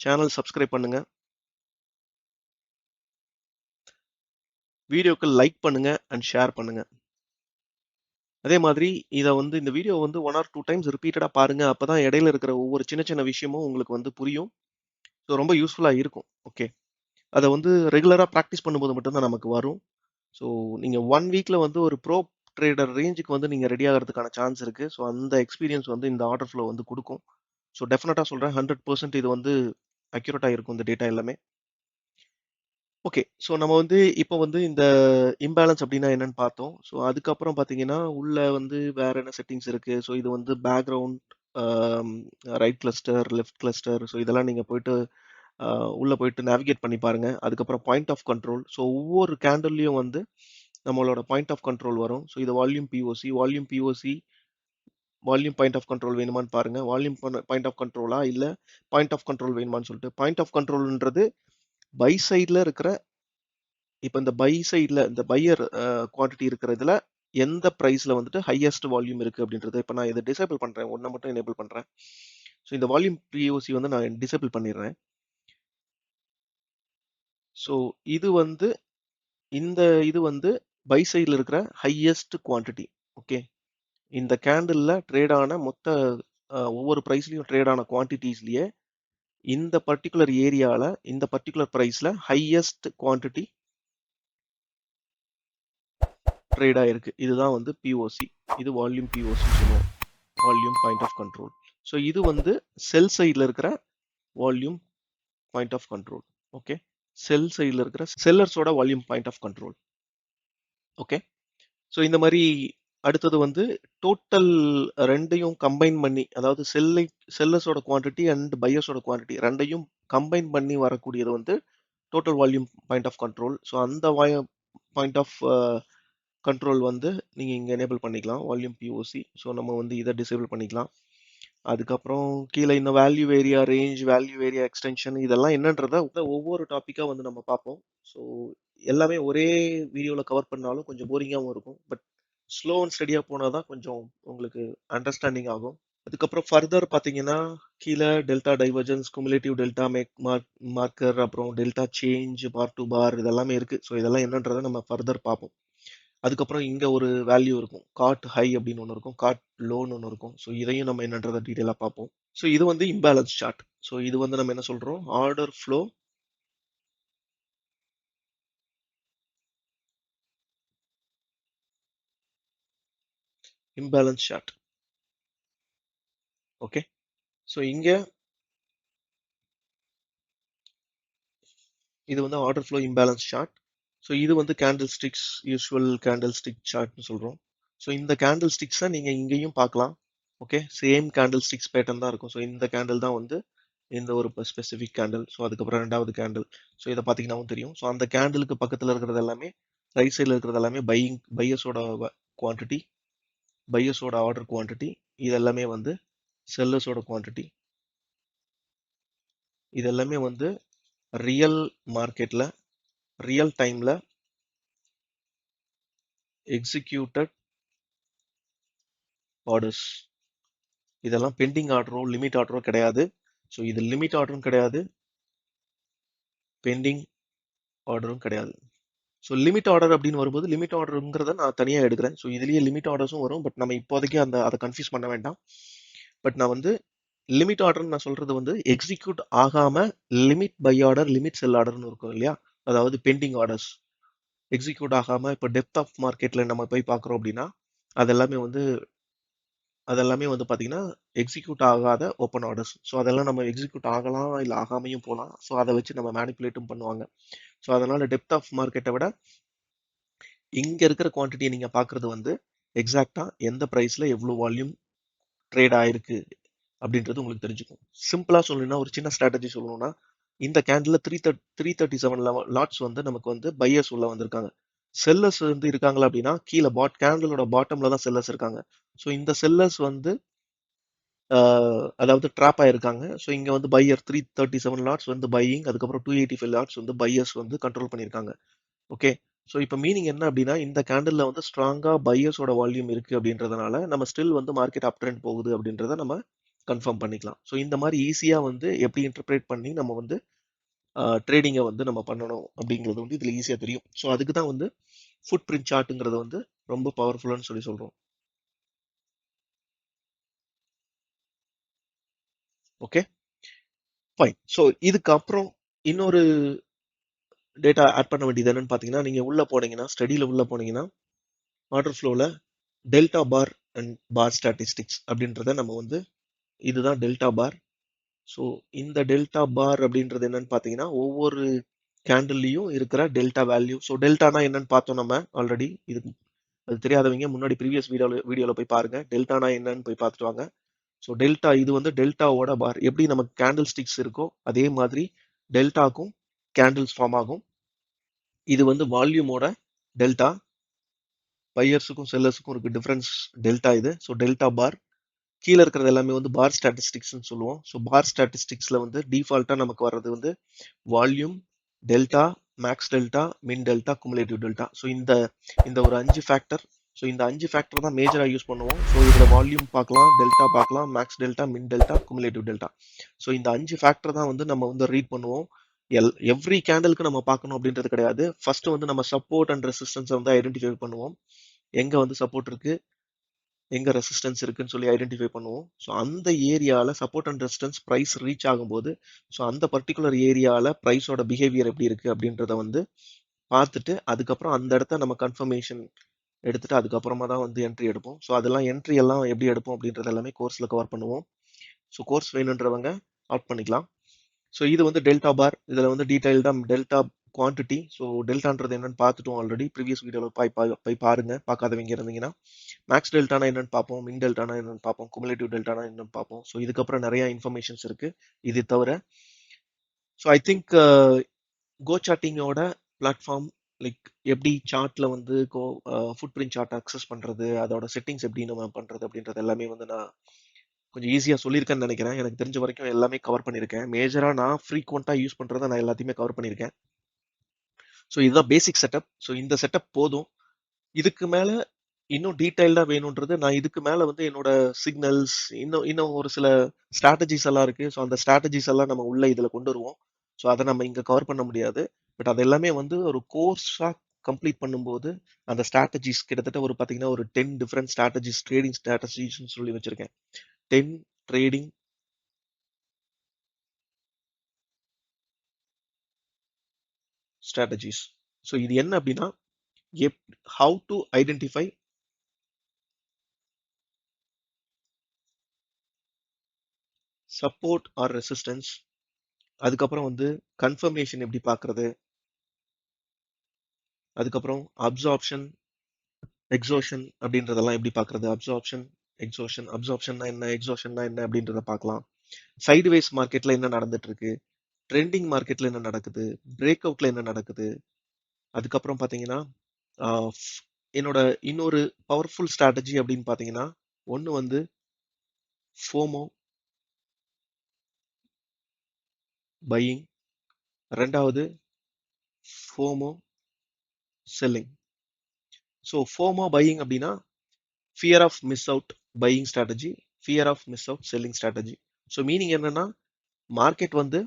[SPEAKER 1] சேனல் சப்ஸ்கிரைப் பண்ணுங்க, வீடியோக்கு லைக் பண்ணுங்க அண்ட் ஷேர் பண்ணுங்க. அதே மாதிரி இதை வந்து இந்த வீடியோ வந்து 1 or 2 டைம்ஸ் ரிப்பீட்டடாக பாருங்க. அப்பதான் இடையில இருக்கிற ஒவ்வொரு சின்ன சின்ன விஷயமும் உங்களுக்கு வந்து புரியும். ஸோ ரொம்ப யூஸ்ஃபுல்லாக இருக்கும். ஓகே, அதை வந்து ரெகுலராக ப்ராக்டிஸ் பண்ணும்போது மட்டும்தான் நமக்கு வரும். ஸோ நீங்கள் 1 வீக்ல வந்து ஒரு ப்ரோ ட்ரேடர் ரேஞ்சுக்கு வந்து நீங்கள் ரெடி ஆகிறதுக்கான சான்ஸ் இருக்கு. ஸோ அந்த எக்ஸ்பீரியன்ஸ் வந்து இந்த ஆர்டர் ஃப்ளோ வந்து கொடுக்கும். ஸோ டெஃபினட்டாக சொல்கிறேன், 100% இது வந்து அக்யூரேட்டாக இருக்கும் இந்த டேட்டா எல்லாமே. ஓகே, ஸோ நம்ம வந்து இப்போ வந்து இந்த இம்பேலன்ஸ் அப்படின்னா என்னன்னு பார்த்தோம். ஸோ அதுக்கப்புறம் பார்த்தீங்கன்னா உள்ள வந்து வேற என்ன செட்டிங்ஸ் இருக்கு. ஸோ இது வந்து background, right cluster, left cluster. So இதெல்லாம் நீங்கள் போயிட்டு உள்ள போயிட்டு நேவிகேட் பண்ணி பாருங்க. அதுக்கப்புறம் பாயிண்ட் ஆஃப் கண்ட்ரோல். ஸோ ஒவ்வொரு கேண்டல்லையும் வந்து நம்மளோட பாயிண்ட் ஆஃப் கண்ட்ரோல் வரும். ஸோ இது volume POC, volume point of control வேணுமான்னு பாருங்க. வால்யூம் பாயிண்ட் ஆஃப் கண்ட்ரோலா இல்லை பாயிண்ட் ஆஃப் கண்ட்ரோல் வேணுமான்னு சொல்லிட்டு. பாயிண்ட் ஆஃப் கண்ட்ரோல்ன்றது பை சைடில் இருக்கிற, இப்போ இந்த பை சைடில் இந்த பையர் குவான்டிட்டி இருக்கிறதுல எந்த ப்ரைஸில் வந்துட்டு ஹையஸ்ட் வால்யூம் இருக்குது அப்படின்றது. இப்போ நான் இதை டிசேபிள் பண்ணுறேன், ஒன்றை மட்டும் எனேபிள் பண்ணுறேன். ஸோ இந்த வால்யூம் பிஓசி வந்து நான் டிசேபிள் பண்ணிடுறேன். ஸோ இது வந்து இது வந்து பை சைடில் இருக்கிற ஹையஸ்ட் குவான்டிட்டி. ஓகே, இந்த கேண்டில்ல ட்ரேட் ஆன மொத்த ஒவ்வொரு ப்ரைஸ்லையும் ட்ரேட் ஆன குவான்டிட்டிஸ்லயே இந்த பர்டிகுலர் ஏரியாவில் இந்த பர்டிகுலர் ப்ரைஸில் ஹையஸ்ட் குவான்டிட்டி ட்ரேட் ஆயிருக்கு. இதுதான் வந்து பிஓசி. இது வால்யூம் பிஓசி சொல்லுவோம், volume point of control. So இது வந்து செல் சைடில் இருக்கிற volume point of control. Okay, sell சைடில் இருக்கிற செல்லர்ஸோட volume point of control. Okay, so இந்த மாதிரி அடுத்தது வந்து டோட்டல் ரெண்டையும் கம்பைன் பண்ணி, அதாவது செல்லர்ஸோட குவான்டிட்டி அண்ட் பையர்ஸோட குவான்டிட்டி ரெண்டையும் கம்பைன் பண்ணி வரக்கூடியது வந்து total volume point of control. So அந்த பாயிண்ட் ஆஃப் கண்ட்ரோல் வந்து நீங்கள் இங்கே எனேபிள் பண்ணிக்கலாம், வால்யூம் பிஓசி. ஸோ நம்ம வந்து இதை டிசேபிள் பண்ணிக்கலாம். அதுக்கப்புறம் கீழே இந்த value area range, value area extension, இதெல்லாம் என்னன்றத ஒவ்வொரு டாப்பிக்காக வந்து நம்ம பார்ப்போம். ஸோ எல்லாமே ஒரே வீடியோவில் கவர் பண்ணாலும் கொஞ்சம் போரிங்காகவும் இருக்கும். பட் ஸ்லோ அண்ட் ஸ்டடியாக போனால் தான் கொஞ்சம் உங்களுக்கு அண்டர்ஸ்டாண்டிங் ஆகும். அதுக்கப்புறம் ஃபர்தர் பார்த்தீங்கன்னா கீழே delta divergence, cumulative delta marker, அப்புறம் டெல்டா சேஞ்ச், பார் டு பார், இதெல்லாமே இருக்குது. ஸோ இதெல்லாம் என்னன்றதை நம்ம ஃபர்தர் பார்ப்போம். அதுக்கப்புறம் இங்கே ஒரு வேல்யூ இருக்கும், காட் ஹை அப்படின்னு ஒன்று இருக்கும், காட் லோன்னு ஒன்று இருக்கும். ஸோ இதையும் நம்ம என்னன்றதை டீட்டெயிலாக பார்ப்போம். ஸோ இது வந்து இம்பேலன்ஸ் சார்ட். ஸோ இது வந்து நம்ம என்ன சொல்கிறோம், order flow imbalance chart. Okay, so இங்கே இது வந்து order flow imbalance chart. So இது வந்து candle sticks, usual candle stick சார்ட்னு சொல்கிறோம். ஸோ இந்த கேண்டில் ஸ்டிக்ஸை நீங்கள் இங்கேயும் பார்க்கலாம். Okay, same candle sticks pattern தான் இருக்கும். ஸோ இந்த கேண்டில் தான் வந்து இந்த ஒரு ஸ்பெசிஃபிக் கேண்டில். ஸோ அதுக்கப்புறம் ரெண்டாவது கேண்டில். ஸோ இதை பார்த்தீங்கன்னாவும் தெரியும். ஸோ அந்த கேண்டிலுக்கு பக்கத்தில் இருக்கிறது எல்லாமே, ரைட் சைடில் இருக்கிறது எல்லாமே பையர்ஸோட குவான்டிட்டி, பையர்ஸோட ஆர்டர் குவான்டிட்டி. இது எல்லாமே வந்து செல்லர்ஸோட குவான்டிட்டி. இது எல்லாமே வந்து ரியல் மார்க்கெட்டில் ரியல் டைமில் எக்ஸிக்யூட்டட் ஆர்டர்ஸ். இதெல்லாம் பெண்டிங் ஆர்டரோ லிமிட் ஆர்டரோ கிடையாது. ஸோ இது லிமிட் ஆர்டரும் கிடையாது, பெண்டிங் ஆர்டரும் கிடையாது. ஸோ லிமிட் ஆர்டர் அப்படின்னு வரும்போது லிமிட் ஆர்டருங்கிறத நான் தனியாக எடுக்கிறேன். ஸோ இதுலேயே லிமிட் ஆர்டர்ஸும் வரும். பட் நம்ம இப்போதைக்கு அதை கன்ஃபியூஸ் பண்ண வேண்டாம். பட் நான் வந்து லிமிட் ஆர்டர்னு நான் சொல்றது வந்து எக்ஸிக்யூட் ஆகாம லிமிட் பை ஆர்டர், லிமிட் செல் ஆர்டர்னு இருக்கும் இல்லையா, அதாவது பெண்டிங் ஆர்டர்ஸ் எக்ஸிக்யூட் ஆகாம. இப்போ டெப்த் ஆஃப் மார்க்கெட்ல நம்ம போய் பார்க்குறோம் அப்படின்னா அதெல்லாமே வந்து பார்த்தீங்கன்னா எக்ஸிக்யூட் ஆகாத ஓப்பன் ஆர்டர்ஸ். ஸோ அதெல்லாம் நம்ம எக்ஸிக்யூட் ஆகலாம், இல்லை ஆகாமையும் போகலாம். ஸோ அதை வச்சு நம்ம மேனிப்புலேட்டும் பண்ணுவாங்க. ஸோ அதனால டெப்த் ஆஃப் மார்க்கெட்டை விட இங்கே இருக்கிற குவான்டிட்டியை நீங்கள் பார்க்குறது வந்து எக்ஸாக்டாக எந்த ப்ரைஸில் எவ்வளோ வால்யூம் ட்ரேட் ஆயிருக்கு அப்படின்றது உங்களுக்கு தெரிஞ்சுக்கும். சிம்பிளா சொல்லணும்னா ஒரு சின்ன ஸ்ட்ராட்டஜி சொல்லணும்னா இந்த கேண்டில் 337 லாட்ஸ் வந்து நமக்கு வந்து பையர்ஸ் உள்ள வந்திருக்காங்க. செல்லர்ஸ் வந்து இருக்காங்களா அப்படின்னா கீழே கேண்டிலோட பாட்டம்ல தான் செல்லர்ஸ் இருக்காங்க. ஸோ இந்த செல்லர்ஸ் வந்து அதாவது ட்ராப் ஆயிருக்காங்க. ஸோ இங்க வந்து பையர் 337 லாட்ஸ் வந்து பையிங், அதுக்கப்புறம் 285 லாட்ஸ் வந்து பையர்ஸ் வந்து கண்ட்ரோல் பண்ணியிருக்காங்க. ஓகே. ஸோ இப்போ மீனிங் என்ன அப்படின்னா இந்த கேண்டில்ல வந்து ஸ்ட்ராங்கா பையர்ஸோட வால்யூம் இருக்கு அப்படின்றதுனால நம்ம ஸ்டில் வந்து மார்க்கெட் அப் ட்ரெண்ட் போகுது அப்படின்றத நம்ம கன்ஃபார்ம் பண்ணிக்கலாம். ஸோ இந்த மாதிரி ஈஸியா வந்து எப்படி இன்டர்பிரேட் பண்ணி நம்ம வந்து ட்ரேடிங்கை வந்து நம்ம பண்ணணும் அப்படிங்கிறது வந்து இதுல ஈஸியா தெரியும். ஸோ அதுக்கு தான் வந்து ஃபுட் பிரிண்ட் சார்ட்டுங்கிறது வந்து ரொம்ப பவர்ஃபுல்னு சொல்லி சொல்றோம். Okay, fine. ஸோ இதுக்கப்புறம் இன்னொரு டேட்டா ஆட் பண்ண வேண்டியது என்னன்னு பார்த்தீங்கன்னா, நீங்க உள்ள போனீங்கன்னா, ஸ்டடியில உள்ள போனீங்கன்னா, ஆர்டர் ஃப்ளோல delta bar and bar statistics அப்படின்றத நம்ம வந்து இதுதான் டெல்டா பார். ஸோ இந்த டெல்டா பார் அப்படின்றது என்னன்னு பார்த்தீங்கன்னா, ஒவ்வொரு கேண்டில்லையும் இருக்கிற டெல்டா வேல்யூ. ஸோ டெல்டானா என்னன்னு பார்த்தோம் நம்ம ஆல்ரெடி. இது அது தெரியாதவங்க முன்னாடி ப்ரீவியஸ் வீடியோல போய் பாருங்க. டெல்டானா என்னன்னு போய் பார்த்துட்டு வாங்க. ஸோ டெல்டா இது வந்து டெல்டாவோட பார். எப்படி நமக்கு கேண்டில் ஸ்டிக்ஸ் இருக்கோ அதே மாதிரி டெல்டாக்கும் கேண்டில்ஸ் ஃபார்ம் ஆகும். இது வந்து வால்யூமோட டெல்டா. பையர்ஸுக்கும் செல்லர்ஸுக்கும் இருக்கு டிஃபரன்ஸ் டெல்டா இது. ஸோ டெல்டா பார். கீழே இருக்கிறது எல்லாமே வந்து பார் ஸ்டாட்டிஸ்டிக்ஸ்னு சொல்லுவோம். ஸோ பார் ஸ்டாட்டிஸ்டிக்ஸ்ல வந்து டிஃபால்ட்டா நமக்கு வர்றது வந்து வால்யூம், டெல்டா, மேக்ஸ் டெல்டா, மின் டெல்டா, குமுலேட்டிவ் டெல்டா. ஸோ இந்த இந்த ஒரு 5 ஃபேக்டர். ஸோ இந்த 5 ஃபேக்டர் தான் மேஜரா யூஸ் பண்ணுவோம். ஸோ இதுல வால்யூம் பார்க்கலாம், டெல்டா பார்க்கலாம், மேக்ஸ் டெல்டா, மின் டெல்டா, குமுலேட்டிவ் டெல்டா. ஸோ இந்த 5 ஃபேக்டர் தான் வந்து நம்ம வந்து ரீட் பண்ணுவோம். எவ்ரி கேண்டலுக்கு நம்ம பார்க்கணும் அப்படின்றது கிடையாது. ஃபர்ஸ்ட் வந்து நம்ம சப்போர்ட் அண்ட் ரெசிஸ்டன்ஸை வந்து ஐடென்டிஃபை பண்ணுவோம். எங்க வந்து சப்போர்ட் இருக்கு, எங்க ரெசிஸ்டன்ஸ் இருக்குன்னு சொல்லி ஐடென்டிஃபை பண்ணுவோம். ஸோ அந்த ஏரியால support and resistance price reach ஆகும்போது, ஸோ அந்த பர்டிகுலர் ஏரியால பிரைஸோட பிஹேவியர் எப்படி இருக்கு அப்படின்றத வந்து பார்த்துட்டு, அதுக்கப்புறம் அந்த இடத்த நம்ம கன்ஃபர்மேஷன் எடுத்துட்டு அதுக்கப்புறமா தான் வந்து என்ட்ரி எடுப்போம். ஸோ அதெல்லாம் என்ட்ரி எல்லாம் எப்படி எடுப்போம் அப்படின்றது எல்லாமே கோர்ஸ்ல கவர் பண்ணுவோம். ஸோ கோர்ஸ் வேணுன்றவங்க ஆட் பண்ணிக்கலாம். ஸோ இது வந்து டெல்டா பார். இதில் வந்து டீடைல்டா டெல்டா குவான்டிட்டி. ஸோ டெல்டான்றது என்னன்னு பார்த்துட்டோம் ஆல்ரெடி. ப்ரீவியஸ் வீடியோவில் போய் பாருங்க, பார்க்காதவங்க இருந்தீங்கன்னா. மேக்ஸ் டெல்டானா என்னன்னு பார்ப்போம், மின் டெல்டானா என்னன்னு பார்ப்போம், குமுலேட்டிவ் டெல்டானா என்னன்னு பார்ப்போம். ஸோ இதுக்கப்புறம் நிறைய இன்ஃபர்மேஷன்ஸ் இருக்கு இது தவிர. ஸோ ஐ திங்க் கோ சாட்டிங்கோட பிளாட்ஃபார்ம் லைக் எப்படி சார்ட்ல வந்து ஃபுட் பிரிண்ட் சார்ட் அக்சஸ் பண்றது, அதோட செட்டிங்ஸ் எப்படி நம்ம பண்றது அப்படின்றது எல்லாமே வந்து நான் கொஞ்சம் ஈஸியா சொல்லியிருக்கேன்னு நினைக்கிறேன். எனக்கு தெரிஞ்ச வரைக்கும் எல்லாமே கவர் பண்ணியிருக்கேன். மேஜரா நான் ஃப்ரீக்வெண்டா யூஸ் பண்றதை நான் எல்லாத்தையுமே கவர் பண்ணியிருக்கேன். ஸோ இதுதான் பேசிக் செட்டப். ஸோ இந்த செட்டப் போதும். இதுக்கு மேல இன்னும் டீடைல்டா வேணும்ன்றது நான் இதுக்கு மேல வந்து என்னோட சிக்னல்ஸ் இன்னும் இன்னும் ஒரு சில ஸ்ட்ராட்டஜிஸ் எல்லாம் இருக்கு. ஸோ அந்த ஸ்ட்ராட்டஜிஸ் எல்லாம் நம்ம உள்ள இதுல கொண்டு வருவோம். ஸோ அதை நம்ம இங்க கவர் பண்ண முடியாது. பட் அது எல்லாமே வந்து ஒரு கோர்ஸா கம்ப்ளீட் பண்ணும்போது அந்த ஸ்ட்ராட்டஜிஸ் கிட்டத்தட்ட ஒரு பாத்தீங்கன்னா ஒரு 10 டிஃபரெண்ட் ஸ்ட்ராட்டஜிஸ், ட்ரேடிங் ஸ்ட்ராட்டஜிஸ் சொல்லி வச்சிருக்கேன். 10 ட்ரேடிங் ஸ்ட்ராட்டஜிஸ். ஸோ இது என்ன அப்படின்னா how to identify support or resistance, அதுக்கப்புறம் வந்து கன்ஃபர்மேஷன் எப்படி பார்க்கறது, அதுக்கப்புறம் அப்சார்ப்ஷன், எக்ஸோஷன் அப்படின்றதெல்லாம் எப்படி பார்க்கறது, அப்சார்ப்ஷன்னா என்ன, எக்ஸோஷன்னா என்ன அப்படின்றத பார்க்கலாம். சைடுவேஸ் மார்க்கெட்ல என்ன நடந்துட்டு இருக்கு, ட்ரெண்டிங் மார்க்கெட்ல என்ன நடக்குது, பிரேக் அவுட்ல என்ன நடக்குது. அதுக்கப்புறம் பார்த்தீங்கன்னா ஆஹ் என்னோட இன்னொரு பவர்ஃபுல் ஸ்ட்ராட்டஜி அப்படின்னு பார்த்தீங்கன்னா ஒன்று வந்து ஃபோமோ பையிங், ரெண்டாவது FOMO selling. So FOMO buying அப்படின்னா fear of miss out buying strategy, fear of miss out selling strategy. So meaning என்னன்னா மார்க்கெட் வந்து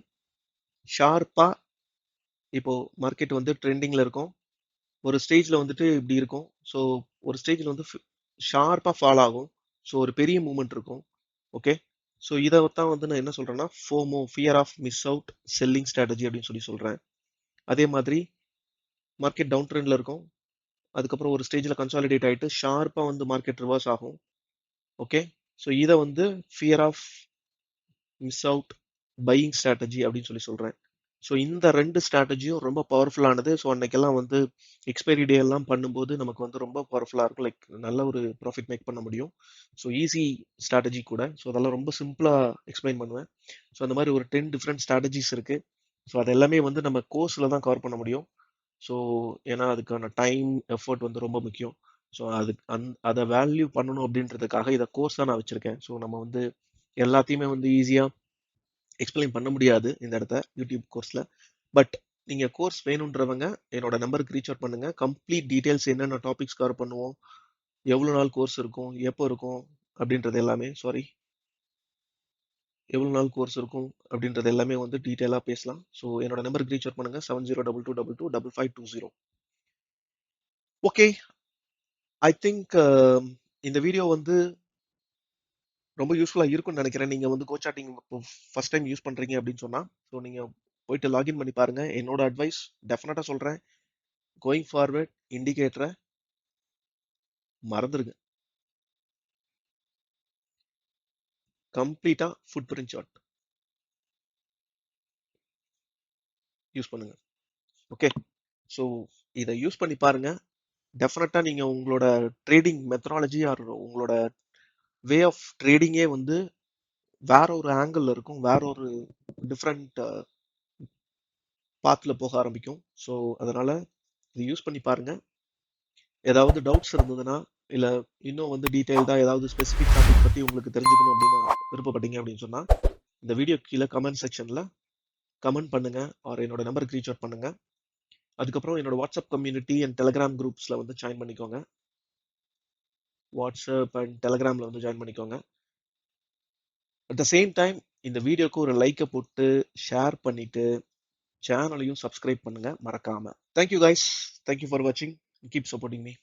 [SPEAKER 1] ஷார்ப்பா இப்போ மார்க்கெட் வந்து ட்ரெண்டிங்ல இருக்கும், ஒரு ஸ்டேஜ்ல வந்துட்டு இப்படி இருக்கும். ஸோ ஒரு ஸ்டேஜ்ல வந்து ஷார்ப்பா ஃபால் ஆகும். ஸோ ஒரு பெரிய மூவ்மெண்ட் இருக்கும். ஓகே. ஸோ இதை தான் வந்து நான் என்ன சொல்றேன்னா FOMO, fear of miss out selling strategy அப்படின்னு சொல்லி சொல்றேன். அதே மாதிரி மார்க்கெட் டவுன் ட்ரெண்ட்ல இருக்கும், அதுக்கப்புறம் ஒரு ஸ்டேஜ்ல கன்சாலிடேட் ஆயிட்டு ஷார்ப்பா வந்து மார்க்கெட் ரிவர்ஸ் ஆகும். ஓகே. ஸோ இதை வந்து fear of miss out buying strategy அப்படின்னு சொல்லி சொல்றேன். ஸோ இந்த 2 ஸ்ட்ராட்டஜியும் ரொம்ப பவர்ஃபுல்லானது. ஸோ அன்னைக்கெல்லாம் வந்து எக்ஸ்பைரி டே எல்லாம் பண்ணும்போது நமக்கு வந்து ரொம்ப பவர்ஃபுல்லா இருக்கும். லைக் நல்ல ஒரு ப்ராஃபிட் மேக் பண்ண முடியும். ஸோ ஈஸி ஸ்ட்ராட்டஜி கூட. ஸோ அதெல்லாம் ரொம்ப சிம்பிளா எக்ஸ்பிளைன் பண்ணுவேன். ஸோ அந்த மாதிரி ஒரு 10 டிஃப்ரெண்ட் ஸ்ட்ராட்டஜிஸ் இருக்கு. ஸோ அது எல்லாமே வந்து நம்ம கோர்ஸ்ல தான் கவர் பண்ண முடியும். ஸோ ஏன்னா அதுக்கான டைம், எஃபோர்ட் வந்து ரொம்ப முக்கியம். ஸோ அதுக்கு அதை வேல்யூ பண்ணணும் அப்படின்றதுக்காக இதை கோர்ஸ் தான் நான் வச்சிருக்கேன். ஸோ நம்ம வந்து எல்லாத்தையுமே வந்து ஈஸியா எக்ஸ்பிளைன் பண்ண முடியாது இந்த இடத்த யூடியூப் கோர்ஸ்ல. பட் நீங்க கோர்ஸ் வேணுன்றவங்க என்னோட நம்பருக்கு ரீச் அவுட் பண்ணுங்க. கம்ப்ளீட் டீடைல்ஸ் என்னென்ன டாபிக்ஸ் கவர் பண்ணுவோம், எவ்வளவு நாள் கோர்ஸ் இருக்கும், எப்போ இருக்கும் அப்படின்றது எல்லாமே எவ்வளவு நாள் கோர்ஸ் இருக்கும் அப்படின்றது எல்லாமே வந்து டீட்டெயிலா பேசலாம். ஸோ என்னோட நம்பருக்கு ரீச் அவுட் பண்ணுங்க 7022225520. ஓகே, ஐ திங்க் இந்த வீடியோ வந்து ரொம்ப யூஸ்ஃபுல்லா இருக்கும்னு நினைக்கிறேன். நீங்க வந்து கோசாட்டிங் ஃபர்ஸ்ட் டைம் யூஸ் பண்றீங்க அப்படின்னு சொன்னா, ஸோ நீங்க போயிட்டு லாகின் பண்ணி பாருங்க. என்னோட அட்வைஸ் டெஃபினட்டா சொல்றேன், கோயிங் ஃபார்வர்ட் இண்டிகேட்டரை மறந்துருங்க. கம்ப்ளீட்டா ஃபுட் பிரிண்ட் சார்ட் யூஸ் பண்ணுங்க. ஓகே, ஸோ இதை யூஸ் பண்ணி பாருங்க. டெஃபினட்டா நீங்க உங்களோட ட்ரேடிங் மெத்தடாலஜி ஆர் உங்களோட வே ஆஃப் ட்ரேடிங்கே வந்து வேற ஒரு ஆங்கிள் இருக்கும், வேற ஒரு டிஃப்ரெண்ட் பாத்துல போக ஆரம்பிக்கும். ஸோ அதனால இதை யூஸ் பண்ணி பாருங்க. ஏதாவது டவுட்ஸ் இருந்ததுன்னா, இல்ல இன்னும் வந்து டீடைல்டா ஏதாவது ஸ்பெசிபிக் டாபிக் பத்தி உங்களுக்கு தெரிஞ்சுக்கணும் அப்படின்னு விருப்பப்பட்டீங்க அப்படின்னு சொன்னா, இந்த வீடியோ கீழே கமெண்ட் செக்ஷன்ல கமெண்ட் பண்ணுங்க, ஆர் என்னோட நம்பருக்கு ரீச் அவுட் பண்ணுங்க. அதுக்கப்புறம் என்னோட வாட்ஸ்அப் கம்யூனிட்டி அண்ட் டெலிகிராம் குரூப்ஸ்ல வந்து ஜாயின் பண்ணிக்கோங்க. வாட்ஸ்அப் அண்ட் டெலிகிராம்ல வந்து ஜாயின் பண்ணிக்கோங்க. அட் த சேம் டைம் இந்த வீடியோக்கு ஒரு லைக்கை போட்டு ஷேர் பண்ணிட்டு சேனலையும் சப்ஸ்கிரைப் பண்ணுங்க மறக்காம. தேங்க்யூ கைஸ், தேங்க்யூ ஃபார் வாட்சிங், கீப் சப்போர்ட்டிங் மீ.